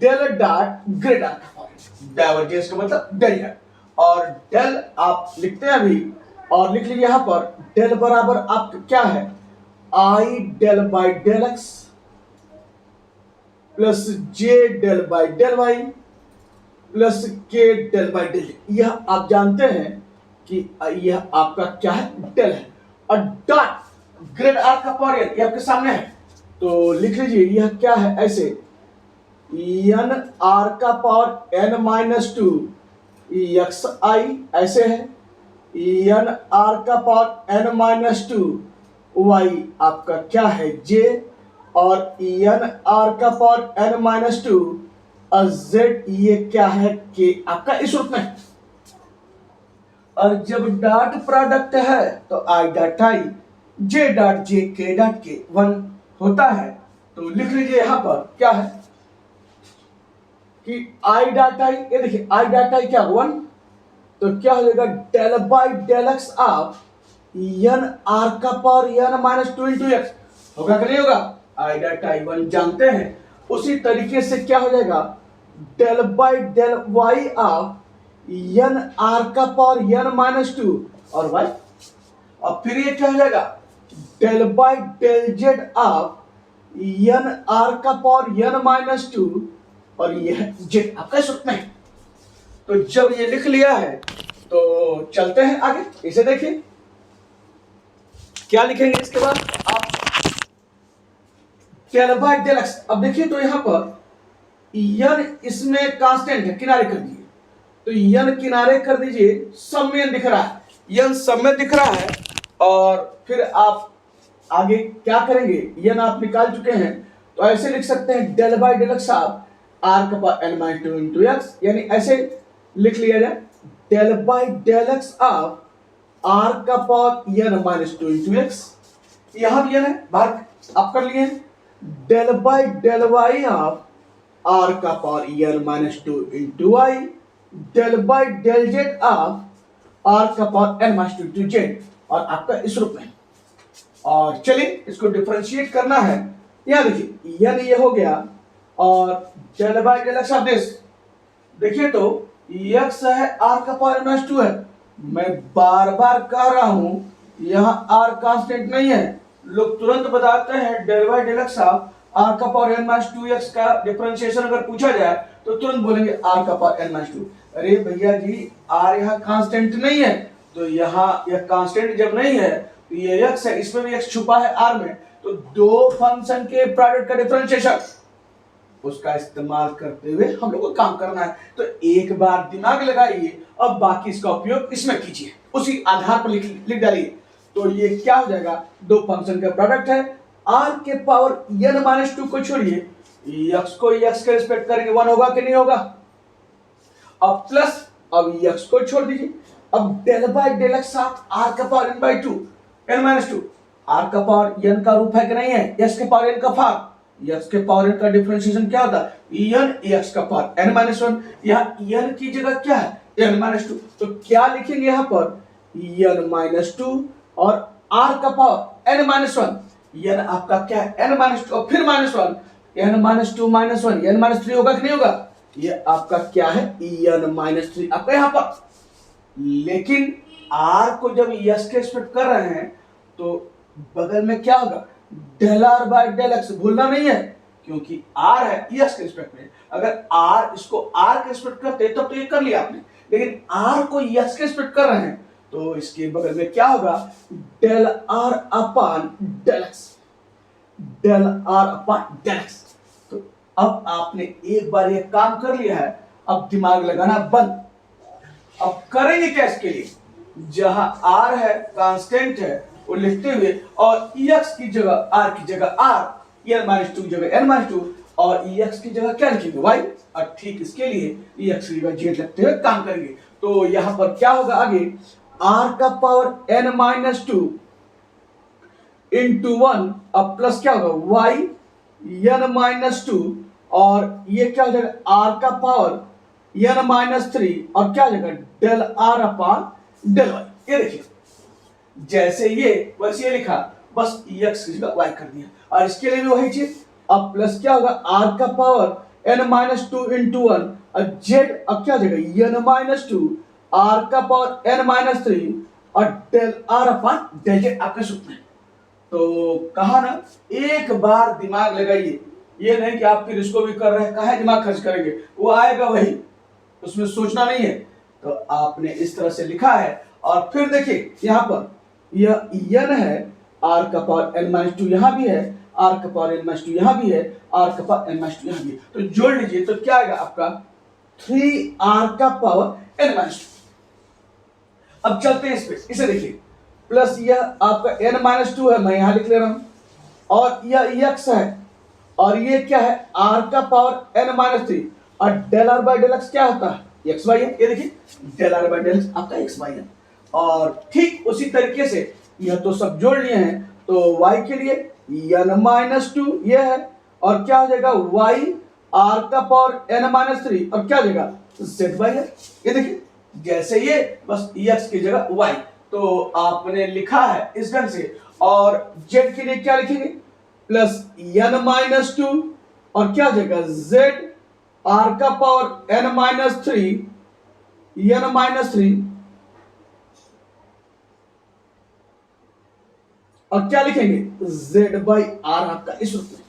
डेल डॉट ग्रेड r का पावर, डाइवर्जेंस का मतलब डेल है, और डेल आप लिखते हैं अभी, और लिख लीजिए यहां पर डेल बराबर आपका क्या है i del by del x plus j del by del y plus k del by del, यह आप जानते हैं कि यह आपका क्या है डेल है। और डॉट ग्रेड आर का पावर n ये आपके सामने है, तो लिख लीजिए यह क्या है ऐसे n आर का power n minus two x i, ऐसे है n आर का power n minus two y आपका क्या है j, और n आर का power n minus two z ये क्या है k आपका इस रूप में। और जब डॉट प्रोडक्ट है तो i dot i j dot j k dot k 1 होता है, तो लिख लीजिए यहां पर क्या है कि i डॉट i, ये देखिए i डॉट i क्या 1, तो क्या हो जाएगा del by del x of n r का power n minus two into x, होगा कि नहीं होगा, आई डॉट आई वन जानते हैं, उसी तरीके से क्या हो जाएगा, del by del y of n r का पावर एन माइनस टू और वाई, और फिर ये क्या हो जाएगा, del by del z of n r का पावर एन माइनस टू और ये जेड आपका सूत्र में। तो जब ये लिख लिया है तो चलते हैं आगे, इसे देखिए क्या लिखेंगे इसके बाद आप, डेल बाई डेल एक्स। अब देखिए तो यहां पर यन इसमें कांस्टेंट है, किनारे कर दिए, तो यन किनारे कर दीजिए, सब में दिख रहा है, यन सब में दिख रहा है, और फिर आप आगे क्या करेंगे, यन आप निकाल चुके हैं, तो ऐसे लिख सकते हैं del by del x of r का power n minus two into x, यानी ऐसे लिख लिया जाए, del by del x of r का power n minus two into x, यहां भी एन है बाहर आप कर लिए, del by del y of r का power n minus two into y, del by del z of r का power n minus two into z, और आपका इस रूप में। और चलिए इसको डिफरेंशिएट करना है, यहां देखिए एन ये हो गया, और del by del x of this, देखिए तो एक्स है आर का पावर एन माइनस टू है, मैं बार बार कह रहा हूं यहां आर कांस्टेंट नहीं है, लोग तुरंत बताते हैं del by del x of r का power n minus two x का डिफरेंशिएशन अगर पूछा जाए तो तुरंत बोलेंगे आर का पावर एन माइनस टू। अरे भैया जी आर यहाँ कांस्टेंट नहीं है, तो यहाँ यह कांस्टेंट जब नहीं है तो ये एक्स है, इसमें भी एक्स छुपा है आर में, तो दो फंक्शन के प्रोडक्ट का डिफरेंशिएशन उसका इस्तेमाल करते हुए हम लोग को काम करना है। तो एक बार दिमाग लगाइए, अब बाकी इसका उपयोग इसमें कीजिए, उसी आधार पर लिख डालिए। तो ये क्या हो जाएगा, दो फंक्शन का प्रोडक्ट है, आर के पावर एन माइनस टू को छोड़िए, एक्स को एक्स के रिस्पेक्ट करेंगे, वन होगा कि नहीं होगा, अब प्लस, अब एक्स को छोड़ दीजिए, अब del by del x of r का power n by two n minus two, r का पावर एन का रूप है कि नहीं है, एक्स के पावर एन का फॉर्म, एक्स के पावर एन का डिफरेंशिएशन क्या होता है, एन एक्स का पावर एन माइनस वन, यहाँ एन की जगह क्या है, एन माइनस टू, तो क्या लिखेंगे यहाँ पर एन माइनस टू और आर का power n minus one, n आपका क्या है एन माइनस टू और फिर minus one, n minus two minus one n minus three होगा कि नहीं होगा, ये आपका क्या है एन माइनस थ्री आपका यहाँ पर। लेकिन आर को जब यस के रिस्पेक्ट कर रहे हैं तो बगल में क्या होगा, del r by del x, भूलना नहीं है, क्योंकि आर है यस के रिस्पेक्ट में, अगर आर इसको आर के रिस्पेक्ट करते तब तो ये कर लिया आपने, लेकिन आर को यस के रिस्पेक्ट कर रहे हैं तो इसके बगल में क्या होगा, del r upon del x, del r upon del x. तो अब आपने एक बार ये काम कर लिया है, अब दिमाग लगाना बंद। अब करेंगे क्या इसके लिए, जहां आर है कांस्टेंट है वो लिखते हुए, और एक्स की जगह आर की जगह आर, एन माइनस टू की जगह एन माइनस टू, और एक्स की जगह क्या लिखेंगे वाई, और ठीक इसके लिए एक्स की जगह जेड लिखते हुए काम करेंगे। तो यहां पर क्या होगा आगे, आर का power n minus two into one, अब प्लस क्या होगा वाई एन माइनस टू, और ये क्या हो जाएगा आर का पावर एन माइनस थ्री, और क्या हो जाएगा del r upon del y. ये देखिए जैसे ये वैसे ये लिखा, बस एक्स की जगह वाई कर दिया, और इसके लिए भी वही चीज, अब प्लस क्या होगा आर का power n minus two into one, और जेड अब क्या हो जाएगा एन माइनस टू आर का पावर एन माइनस थ्री, और del r upon del z आपके सूत्र में। तो कहा ना एक बार दिमाग लगाइए, ये नहीं कि आप फिर इसको भी कर रहे हैं, कहा दिमाग खर्च करेंगे, वो आएगा वही, उसमें सोचना नहीं है। तो आपने इस तरह से लिखा है, और फिर देखिए यहाँ पर यह एन है, आर का पावर एन माइनस टू यहाँ भी है, आर का पावर एन माइनस टू यहाँ भी है, आर का पावर एन माइनस टू यहाँ भी है, तो जोड़ लीजिए तो क्या आएगा आपका 3r का पावर एन माइनस टू। अब चलते हैं इस पे, इसे देखिए, प्लस यह आपका n माइनस टू है, मैं यहां लिख ले रहा हूं, और यह x है, और ये क्या है r का पावर n माइनस थ्री, और del r by del x क्या होता है एक्स वाई है, ये देखिए del r by del x आपका एक्स वाई है। और ठीक उसी तरीके से यह तो सब जोड़ लिए हैं, तो y के लिए n माइनस टू ये है, और क्या हो जाएगा y r का पावर n माइनस थ्री, और क्या हो जाएगा z वाई है। ये देखिए जैसे ये बस x की जगह y, तो आपने लिखा है इस ढंग से। और z के लिए क्या लिखेंगे, प्लस n-2 और क्या हो जाएगा z r का पावर n-3 n-3 और क्या लिखेंगे z बाई आर आपका इस रूप में।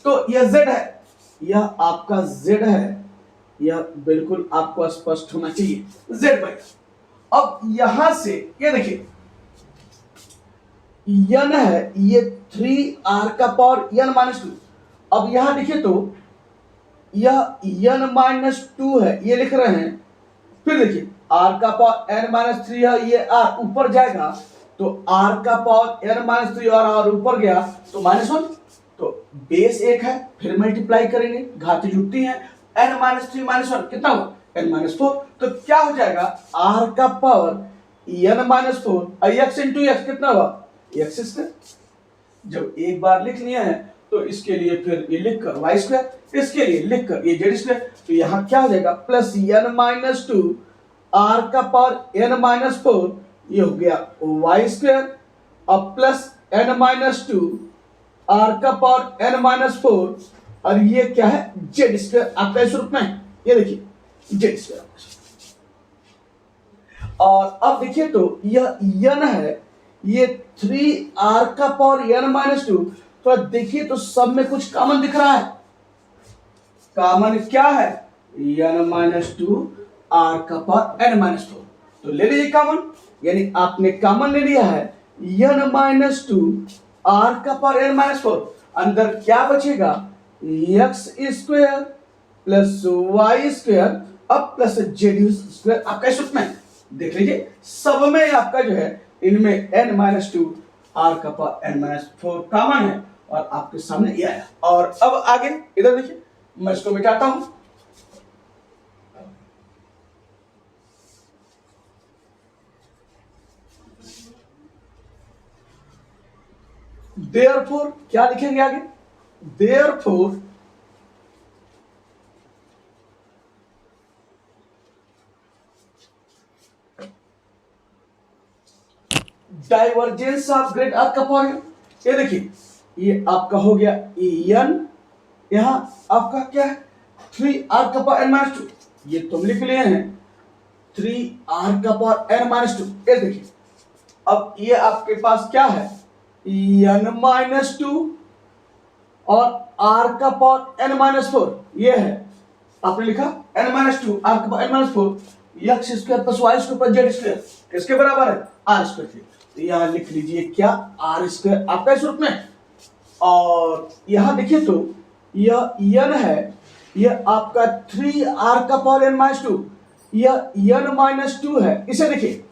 तो यह z है, यह आपका z है, यह बिल्कुल आपको स्पष्ट होना चाहिए z बाई। अब यहां से ये देखिए n है, ये 3r का पावर n-2। अब यहां देखिए तो यह n-2 है, ये लिख रहे हैं। फिर देखिए r का पावर n-3 है, ये r ऊपर जाएगा तो r का पावर n-3 और r ऊपर गया तो -1, तो बेस 1 है, फिर मल्टीप्लाई करेंगे, घातें जुड़ती हैं, n-3 -1 कितना हुआ n-4। तो क्या हो जाएगा r का power n-4 x into x कितना हुआ x स्क्वायर। जब एक बार लिख लिया है तो इसके लिए फिर ये लिखकर y स्क्वायर, इसके लिए लिखकर ये z स्क्वायर। तो यहां क्या हो जाएगा प्लस n-2 r का पावर n-4, ये हो गया y स्क्वायर, अब प्लस n-2 r का पावर n-4 और ये क्या है z स्क्वायर आपका इस रूप में, ये देखिए z स्क्वायर। और अब देखिए तो यह n है, ये 3r का पावर n-2, तो देखिए तो सब में कुछ कॉमन दिख रहा है। कॉमन क्या है n-2 r का पावर n-4, तो ले लीजिए कॉमन, यानी आपने कॉमन ले लिया है n-2 r का पावर n-4। अंदर क्या बचेगा x square plus y square अब प्लस z स्क्वायर आपका इस रूप में। देख लीजिए सब में आपका जो है इनमें n-2 r का पावर n-4 कॉमन है और आपके सामने ये आया। और अब आगे इधर देखिए, मैं इसको मिटाता हूं। देयरफॉर क्या लिखेंगे आगे, therefore divergence of grad r का पावर, ये देखिए ये आपका हो गया n, यहां आपका क्या है 3r का पावर n-2, ये तुम लिख लिए हैं 3r का पावर n-2। ये देखिए अब ये आपके पास क्या है n-2 और r का पावर n-4, ये है आपने लिखा n-2 r का power n-4 x square plus y square plus z square किसके बराबर है r स्क्वायर के। तो यहां लिख लीजिए क्या r स्क्वायर आपका इस रूप में। और यहां देखिए तो यह n है, यह आपका 3r का पावर n-2, यह n-2 है, इसे देखिए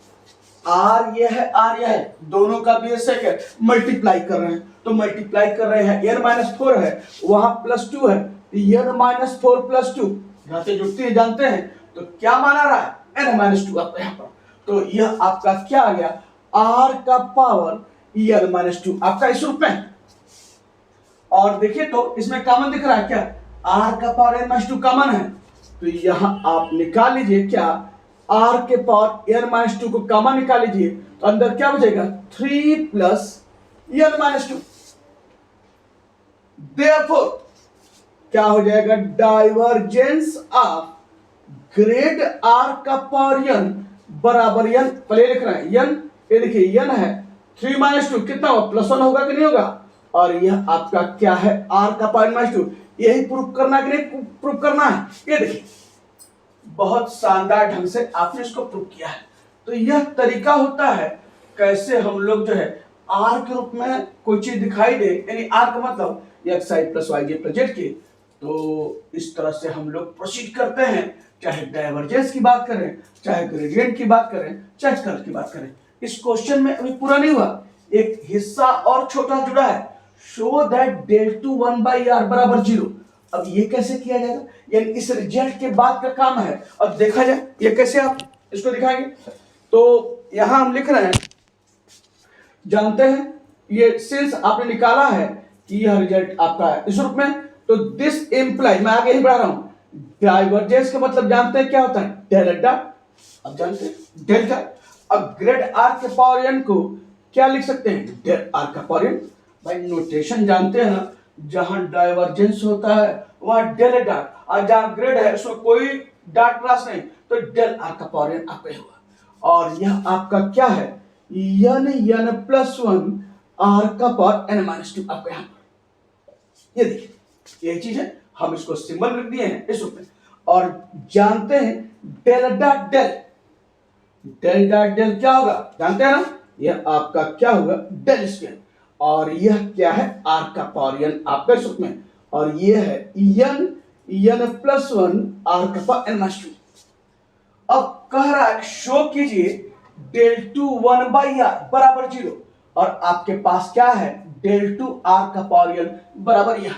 r ये है r ये है, दोनों का बेस है, मल्टीप्लाई कर रहे हैं तो मल्टीप्लाई कर रहे हैं, n-4 है वहां +2 है, n-4 +2 घातें जुड़ती है जानते हैं, तो क्या माना रहा है n-2 आपका यहां पर। तो यह आपका क्या आ गया r का पावर n-2 आपका इस रूप में। और देखिए तो इसमें कॉमन दिख रहा है क्या r का पावर n-2 कॉमन है, तो यहां आप निकाल लीजिए क्या r के पावर n-2 को कॉमन निकाल लीजिए, तो अंदर क्या बचेगा 3 प्लस n-2। देयरफॉर क्या हो जाएगा डाइवर्जेंस ऑफ ग्रेड r का पावर n बराबर n, पहले लिख रहे हैं n, ये देखिए n है 3-2 कितना होगा +1 होगा कि नहीं होगा। और यह आपका क्या है r का पावर n-2, यही प्रूफ करना कि नहीं प्रूफ करना है। ये देखिए बहुत शानदार ढंग से आपने इसको प्रूफ किया है। तो यह तरीका होता है कैसे हम लोग जो है r के रूप में कोई चीज दिखाई दे, यानी r का मतलब xi plus yj plus z के, तो इस तरह से हम लोग प्रोसीड करते हैं, चाहे डाइवर्जेंस की बात करें, चाहे ग्रेडियंट की बात करें, चाहे कर्ल की बात करें। इस क्वेश्चन में अभी पूरा नहीं हुआ, एक हिस्सा और छोटा जुड़ा है, शो दैट del2 1/r बराबर 0। अब ये कैसे किया जाएगा, यानी इस रिजल्ट के बाद का काम है। अब देखा जाए ये कैसे आप इसको दिखाएंगे, तो यहां हम लिख रहे हैं, जानते हैं ये सिंस आपने निकाला है कि यह रिजल्ट आपका है इस रूप में, तो दिस इंप्लाई, मैं आगे ही बढ़ा रहा हूं, डाइवर्जेंस का मतलब जानते हैं क्या होता है डेल्टा, अब जानते हैं डेल्टा। अब ग्रेड आर के पावर n को क्या लिख सकते हैं डेल आर का पावर n, भाई नोटेशन जानते हैं ना, जहां डाइवर्जेंस होता है वहां डेल डॉट, और जहां ग्रेड है उसमें कोई डॉट क्लास नहीं, तो डेल आर का पावर एन आपका हुआ। और यह आपका क्या है, n n plus one r का पावर एन माइनस टू आपका यहां पर। ये देखिए यही चीज है, हम इसको सिंबल लिख दिए हैं इस रूप में। और जानते हैं del dot del, del dot del क्या होगा जानते हैं ना, यह आपका क्या होगा डेल स्क्वायर। और यह क्या है आर का पावर एन आपके सूत्र में, और यह है n n plus one r का पावर एन माइनस टू। अब कह रहा है शो कीजिए del two one by r बराबर जीरो, और आपके पास क्या है डेल टू आर का पावर एन बराबर यह।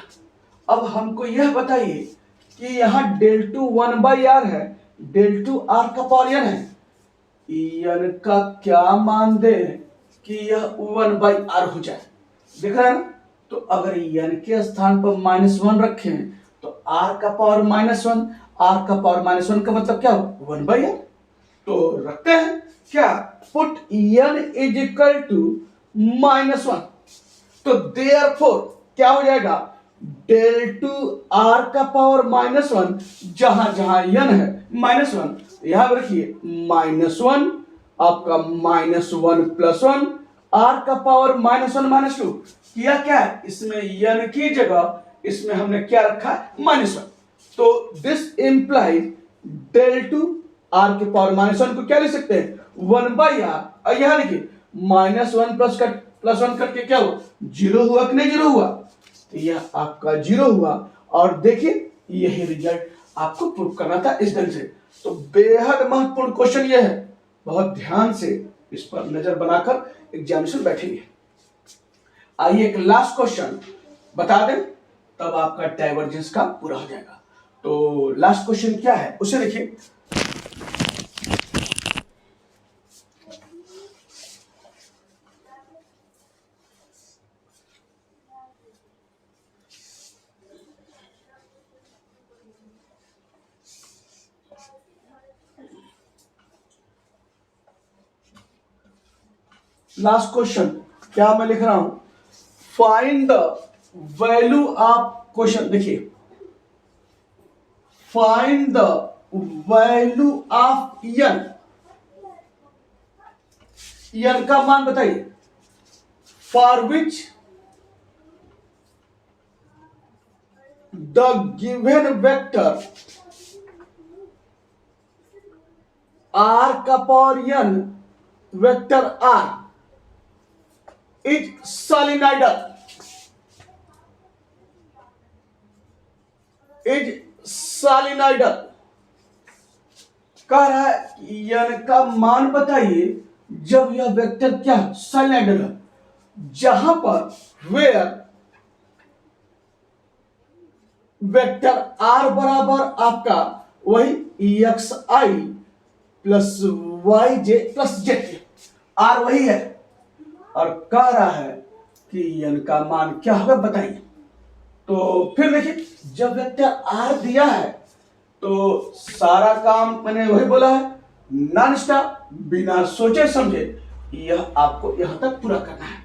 अब हमको यह बताइए कि यहां del two one by r है, डेल टू आर का पावर एन है, एन का क्या मान दे कि यह वन बाई आर हो जाए, दिख रहा है ना। तो अगर एन के स्थान पर माइनस वन रखें तो आर का पावर माइनस वन, आर का पावर माइनस वन का मतलब क्या हो वन बाई आर। तो रखते हैं क्या, put n is equal to minus one, तो देयरफॉर क्या हो जाएगा डेल टू आर का पावर माइनस वन, जहां जहां एन है माइनस वन, यहां पर रखिए माइनस वन आपका minus one plus one r का power minus one minus two. किया क्या है इसमें एन की जगह इसमें हमने क्या रखा है माइनस वन, तो this implies del two r के पावर माइनस वन को क्या लिख सकते हैं वन बाई आर, और यहां लिखिए माइनस वन प्लस वन करके क्या हुआ जीरो हुआ कि नहीं जीरो हुआ, तो यह आपका जीरो हुआ। और देखिए यही रिजल्ट आपको प्रूव करना था इस ढंग से। तो बेहद महत्वपूर्ण क्वेश्चन यह है, बहुत ध्यान से इस पर नजर बनाकर एग्जामिनेशन बैठेंगे। आइए एक लास्ट क्वेश्चन बता दें, तब आपका डाइवर्जेंस का पूरा हो जाएगा। तो लास्ट क्वेश्चन क्या है उसे देखिए। लास्ट क्वेश्चन क्या मैं लिख रहा हूं, find the value of, question देखिए, find the value of n, n का मान बताइए, for which the given vector r का power n vector r is solenoidal, is solenoidal. कह रहा है एन का मान बताइए जब यह वेक्टर क्या सोलेनोइडल है, जहां पर वेयर वेक्टर आर बराबर आपका वही x i plus y j plus z, r वही है, और कह रहा है कि एन का मान क्या होगा बताइए। तो फिर देखिए जब वेक्टर आर दिया है तो सारा काम मैंने वही बोला है नॉन स्टॉप बिना सोचे समझे, यह आपको यहां तक पूरा करना है।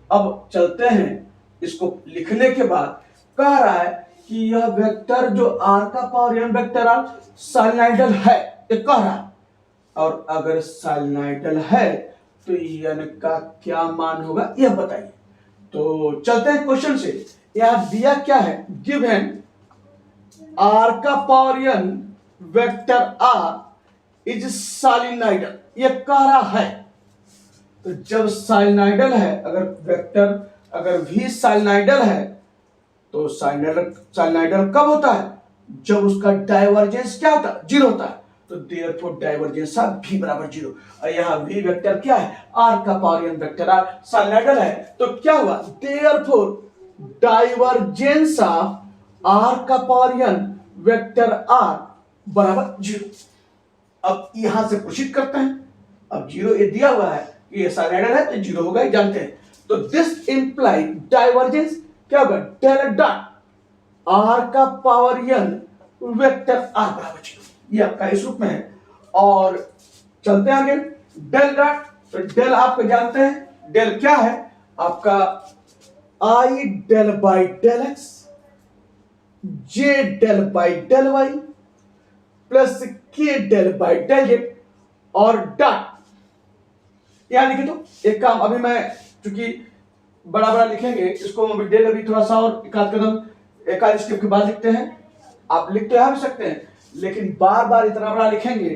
अब चलते हैं इसको लिखने के बाद, कह रहा है कि यह वेक्टर जो आर का power n vector r solenoidal है, ये कह रहा है, और अगर सोलेनोइडल है तो एन का क्या मान होगा यह बताइए। तो चलते हैं क्वेश्चन से, यहां दिया क्या है गिवन आर का power n vector r is solenoidal, यह कह रहा है। तो जब सोलेनोइडल है, अगर वेक्टर अगर भी सोलेनोइडल है तो सोलेनोइडल कब होता है जब उसका डाइवर्जेंस क्या होता है जीरो होता है, तो देयरफॉर डाइवर्जेंस ऑफ v बराबर जीरो। और यहां v वेक्टर क्या है r का power n vector r solenoidal है, तो क्या हुआ देयरफॉर डाइवर्जेंस ऑफ r का पावर n वेक्टर r बराबर जीरो। अब यहां से प्रोसीड करते हैं, अब जीरो ये दिया हुआ है कि ये सोलेनोइडल है तो जीरो होगा, जानते हैं। तो दिस इंप्लाई डाइवर्जेंस क्या होगा डेल डॉट r का पावर n वेक्टर r बराबर जीरो, ये आपका इस रूप में है। और चलते हैं आगे, डेल डॉट, तो डेल आप जानते हैं, डेल क्या है आपका i del by del x j del by del y plus k del by del z और डॉट। यहां लिखे तो एक काम अभी मैं, चूंकि बड़ा बड़ा लिखेंगे इसको डेल अभी थोड़ा सा और एक आध स्टेप के बाद लिखते हैं। आप लिख तो यहां भी सकते हैं, लेकिन बार बार इतना बड़ा लिखेंगे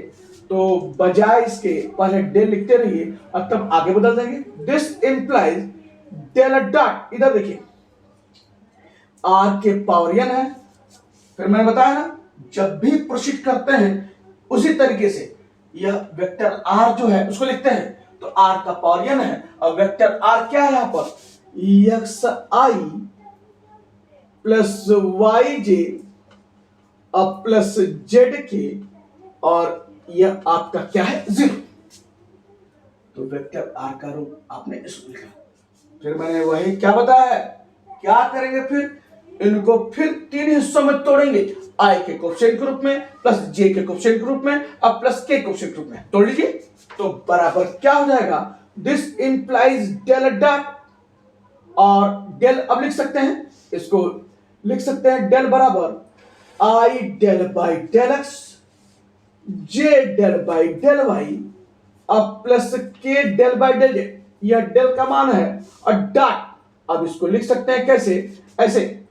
तो बजाय इसके पहले डेल लिखते रहिए और तब आगे बदल देंगे। दिस इंप्लाइज डेल डॉट, इधर देखिए आर के पावर n है। फिर मैंने बताया ना, जब भी प्रोसीड करते हैं उसी तरीके से यह वेक्टर आर जो है उसको लिखते हैं तो आर का पावर n है और वेक्टर आर क्या है यहां पर एक्स आई प्लस वाई जे और प्लस जेड के, और यह आपका क्या है 0। तो वेक्टर आर का रूप आपने इसको लिखा। फिर मैंने वही क्या बताया है, क्या करेंगे फिर इनको फिर 3 हिस्सों में तोड़ेंगे, आई के कोएफिशिएंट के रूप में प्लस जे के कोएफिशिएंट के रूप में और प्लस के कोएफिशिएंट के रूप में तोड़ लीजिए। तो बराबर क्या हो जाएगा, दिस इंप्लाइज डेल डॉट, और डेल अब लिख सकते हैं, इसको लिख सकते हैं डेल बराबर i del by del x j del by del y अब plus k del by del z, यह डेल का मान है और डॉट। अब इसको लिख सकते हैं कैसे, ऐसे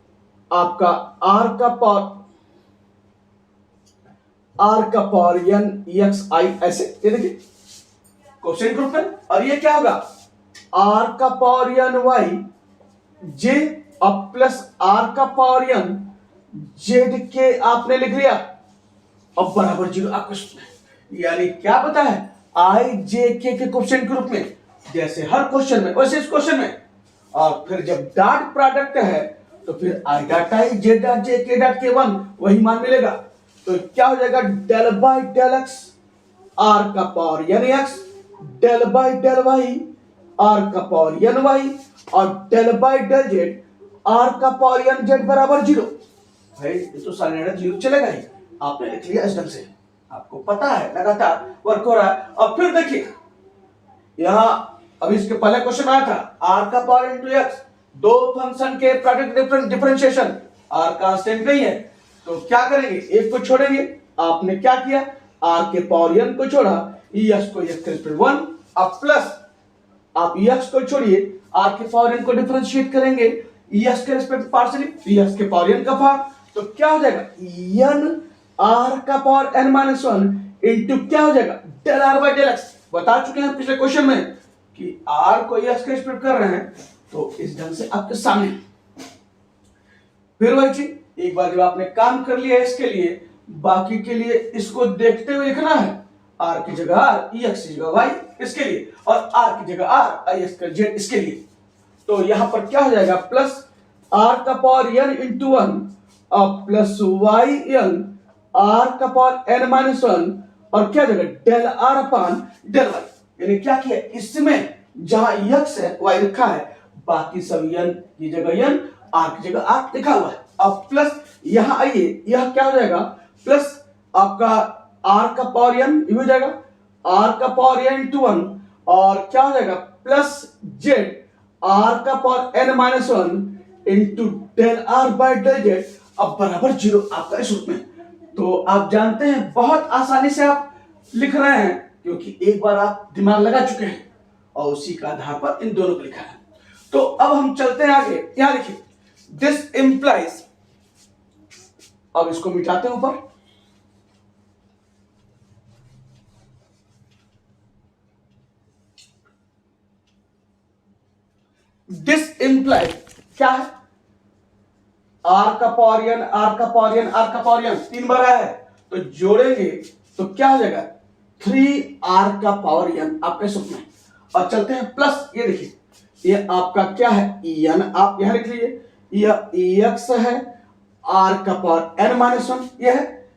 आपका आर का पावर n एक्स आई, ऐसे ये देखिए क्वेश्चन ग्रुप में, और ये क्या होगा आर का पावर n वाई जे अब प्लस आर का पावर n जेड के आपने लिख लिया अब बराबर 0 आपको सुनना। यानी क्या पता है आई जे के क्वेश्चन के रूप में, जैसे हर क्वेश्चन में वैसे इस क्वेश्चन में, और फिर जब डॉट प्रोडक्ट है तो फिर I dot I J dot J के डॉट के 1 वही मान मिलेगा। तो क्या हो जाएगा del by del x r का power n x del by del y r का पावर n वाई और del by del z r का पावर n जेड बराबर 0। भाई ये तो साइनसाइड 0 चलेगा ही, आपने लिख लिया इस ढंग से, आपको पता है लगातार वर्क हो रहा है। और फिर देखिए यहां अभी इसके पहले क्वेश्चन आया था आर का पावर इनटू एक्स, दो फंक्शन के प्रोडक्ट डिफरेंशिएशन, आर कांस्टेंट नहीं है तो क्या करेंगे, एक को छोड़ेंगे। आपने क्या किया, आर के पावर n को छोड़ा, एक्स को एक्स के रिस्पेक्ट 1 अब प्लस आप एक्स को छोड़िए, आर के पावर n को डिफरेंशिएट करेंगे एक्स के रिस्पेक्ट पार्शियली, एक्स के पावर n का पावर, तो क्या हो जाएगा n आर का पावर n माइनस 1 इंटू क्या हो जाएगा del r by del x. बता चुके हैं पिछले क्वेश्चन में कि आर को एक्स के रिस्पेक्ट कर रहे हैं तो इस ढंग से आपके सामने। फिर वही चीज एक बार जब आपने काम कर लिया इसके लिए, बाकी के लिए इसको देखते हुए लिखना है, आर की जगह आर एक्स की जगह वाई इसके लिए, और आर की जगह आर आई एक्स का जेड इसके लिए। तो यहां पर क्या हो जाएगा प्लस आर का पावर n इंटू 1 और प्लस वाई n आर का पावर n माइनस 1 और क्या जगह del r upon del y. यानी क्या किया, इसमें जहां x है y लिखा है, बाकी सब n की जगह n r की जगह r लिखा हुआ है। अब प्लस यहां आइए, यह क्या हो जाएगा प्लस आपका r का पावर n ये हो जाएगा r का पावर n इंटू 1 और क्या हो जाएगा प्लस z r का power n minus 1 into del r by del z अब बराबर 0 आपका इस रूप में। तो आप जानते हैं बहुत आसानी से आप लिख रहे हैं क्योंकि एक बार आप दिमाग लगा चुके हैं और उसी का आधार पर इन दोनों को लिखा है। तो अब हम चलते हैं आगे, यहां देखिए दिस इंप्लाइज, अब इसको मिटाते हैं ऊपर, दिस इंप्लाइज क्या है, आर का पावर n आर का पावर n आर का पावर n 3 बार आया है तो जोड़ेंगे तो क्या हो जाएगा 3r का पावर n आपके सूत्र में। और चलते हैं प्लस, ये देखिए ये आपका क्या है n, आप यहां लिख लीजिए, यह x है r का पावर n माइनस 1, यह है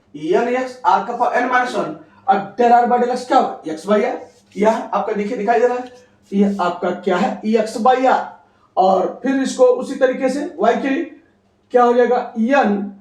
n x r का पावर n माइनस 1 और del r by del x क्या होगा x बाई r, यह आपका देखिए दिखाई दे रहा है, यह आपका क्या है x बाई r। और फिर इसको उसी तरीके से y के लिए क्या हो जाएगा n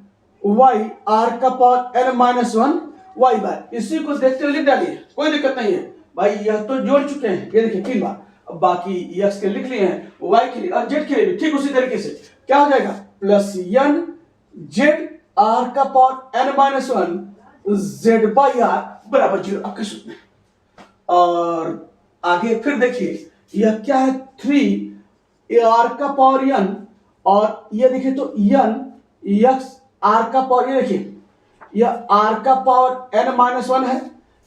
y r का पावर n माइनस 1 y बार, इसी को देखते हुए लिख डालिए, कोई दिक्कत नहीं है भाई, यह तो जोड़ चुके हैं, ये देखिए 3 बार। बाकी एक्स के लिख लिए हैं, वाई के लिए और जेड के लिए भी ठीक उसी तरीके से क्या हो जाएगा, प्लस एन जेड आर का power n minus one z by r बराबर 0 आपके सूत्र में। और आगे फिर देखिए यह क्या है, 3 आर का पावर एन, और ये देखिए तो एन एक्स आर का पावर, ये देखिए यह आर का पावर एन माइनस वन है।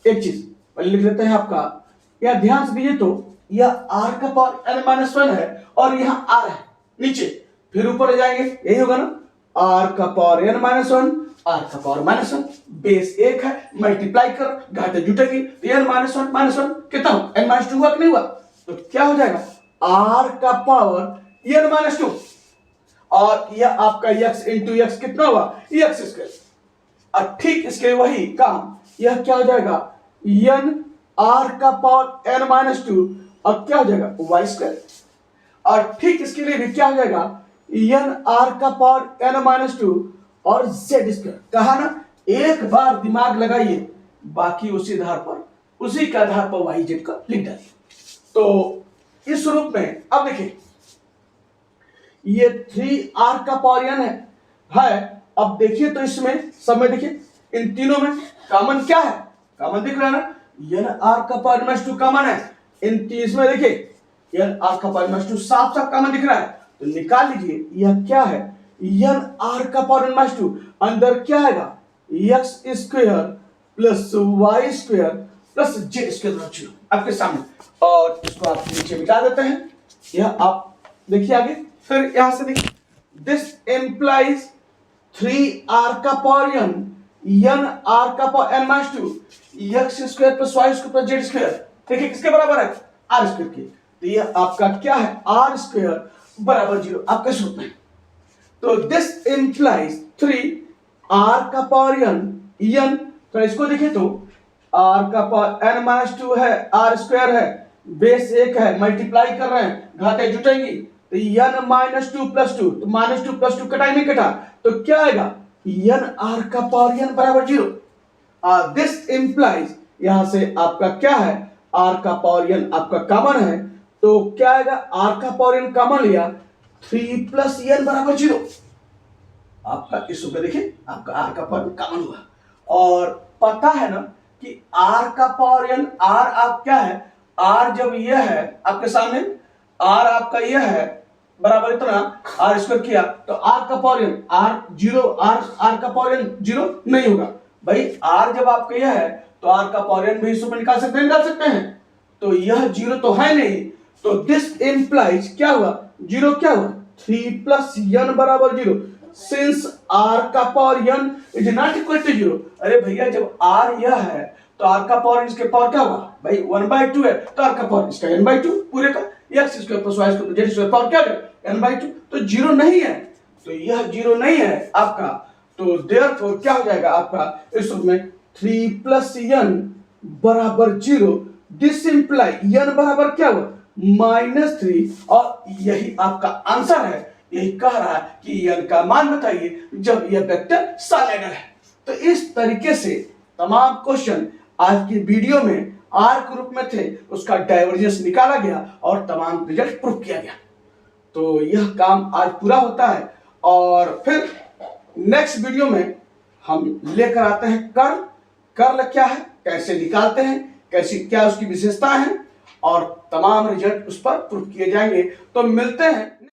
एक चीज पहले लिख लेते हैं आपका, यह ध्यान से दीजिए तो यह आर का पावर एन माइनस वन है और यहां आर है नीचे, फिर ऊपर ले जाएंगे यही होगा ना, आर का power n minus one r का पावर माइनस वन, बेस एक है, मल्टीप्लाई कर घाते जुटेगी तो एन माइनस वन कितना हो, एन माइनस टू हुआ कि नहीं हुआ, तो क्या हो जाएगा आर का पावर एन माइनस टू, और यह आपका एक्स इंटू एक्स कितना हुआ, एक्स स्क्वायर। और ठीक इसके वही काम यह क्या हो जाएगा, एन आर का पावर एन माइनस टू और क्या हो जाएगा वाई स्क्वायर। और ठीक इसके लिए भी क्या हो जाएगा, एन आर का पावर एन माइनस टू और जेड स्क्वायर। कहा ना, एक बार दिमाग लगाइए, बाकी उसी आधार पर, उसी के आधार पर वाई जेड का लिख डालिए। तो इस रूप में अब देखिए ये 3r का पावर n है। अब देखिए तो इसमें सब में देखिए इन तीनों में कॉमन क्या है, कॉमन दिख रहा है ना, n r का पावर माइनस 2 कॉमन है इन तीन में, देखिए n r का पावर माइनस 2 साफ साफ कॉमन दिख रहा है, तो निकाल लीजिए यह क्या है, n r का पावर माइनस 2 अंदर क्या आएगा, x square plus y square plus z square आपके सामने, और इसको आप नीचे मिटा देते हैं। यह आप देखिए आगे, फिर यहां से देखिए दिस इंप्लाइज 3r का पावर n r का power n minus 2 x square plus y square plus z square, देखिए किसके बराबर है, r स्क्वायर के, तो यह आपका क्या है r स्क्वायर बराबर 0 आपके सूत्र में। तो दिस इंप्लाइज 3r का पावर n, तो इसको देखिए तो r का पावर n माइनस 2 है, r स्क्वायर है, बेस एक है, मल्टीप्लाई कर रहे हैं घाते जुटेंगी तो n माइनस 2 प्लस 2, तो माइनस 2 प्लस 2 कटाई नहीं कटा, तो क्या आएगा n r का पावर n बराबर 0। दिस इंप्लाइज यहां से आपका क्या है, r का पावर n आपका कॉमन है, तो क्या आएगा r का पावर n कॉमन लिया, 3 प्लस n बराबर 0। आपका इस रूप में देखिए आपका r का पावर कॉमन हुआ, और पता है ना कि r का पावर n, r आप क्या है, r जब यह है आपके सामने, r आपका यह है बराबर इतना, r स्क्वायर किया तो r का power n, r zero, r का पावर n जीरो नहीं होगा भाई, r जब आपका यह है तो r का पावर n भी इस रूप में निकाल सकते हैं, तो यह जीरो तो है नहीं, तो दिस इंप्लाइज क्या हुआ, जीरो क्या हुआ, 3 प्लस n बराबर 0, सिंस r का power n is not equal to 0। अरे भैया जब r यह है तो r का पावर इसके पावर क्या होगा भाई 1/2 है, तो r का पावर इसका n/2 पूरे का, x square plus y square z square power क्या है n/2, तो जीरो नहीं है, तो यह जीरो नहीं है आपका, तो देयरफॉर क्या हो जाएगा आपका इस रूप में 3 प्लस n बराबर 0, दिस इंप्लाई n बराबर क्या हुआ -3, और यही आपका आंसर है, यही कह रहा है कि n का मान बताइए जब यह वेक्टर साइलेंडर है। तो इस तरीके से तमाम क्वेश्चन आज की वीडियो में आर ग्रुप में थे, उसका डाइवर्जेंस निकाला गया और तमाम रिजल्ट प्रूव किया गया। तो यह काम आज पूरा होता है, और फिर नेक्स्ट वीडियो में हम लेकर आते हैं कर्ल। कर्ल क्या है, कैसे निकालते हैं, कैसी क्या उसकी विशेषताएं हैं, और तमाम रिजल्ट उस पर प्रूव किए जाएंगे। तो मिलते हैं।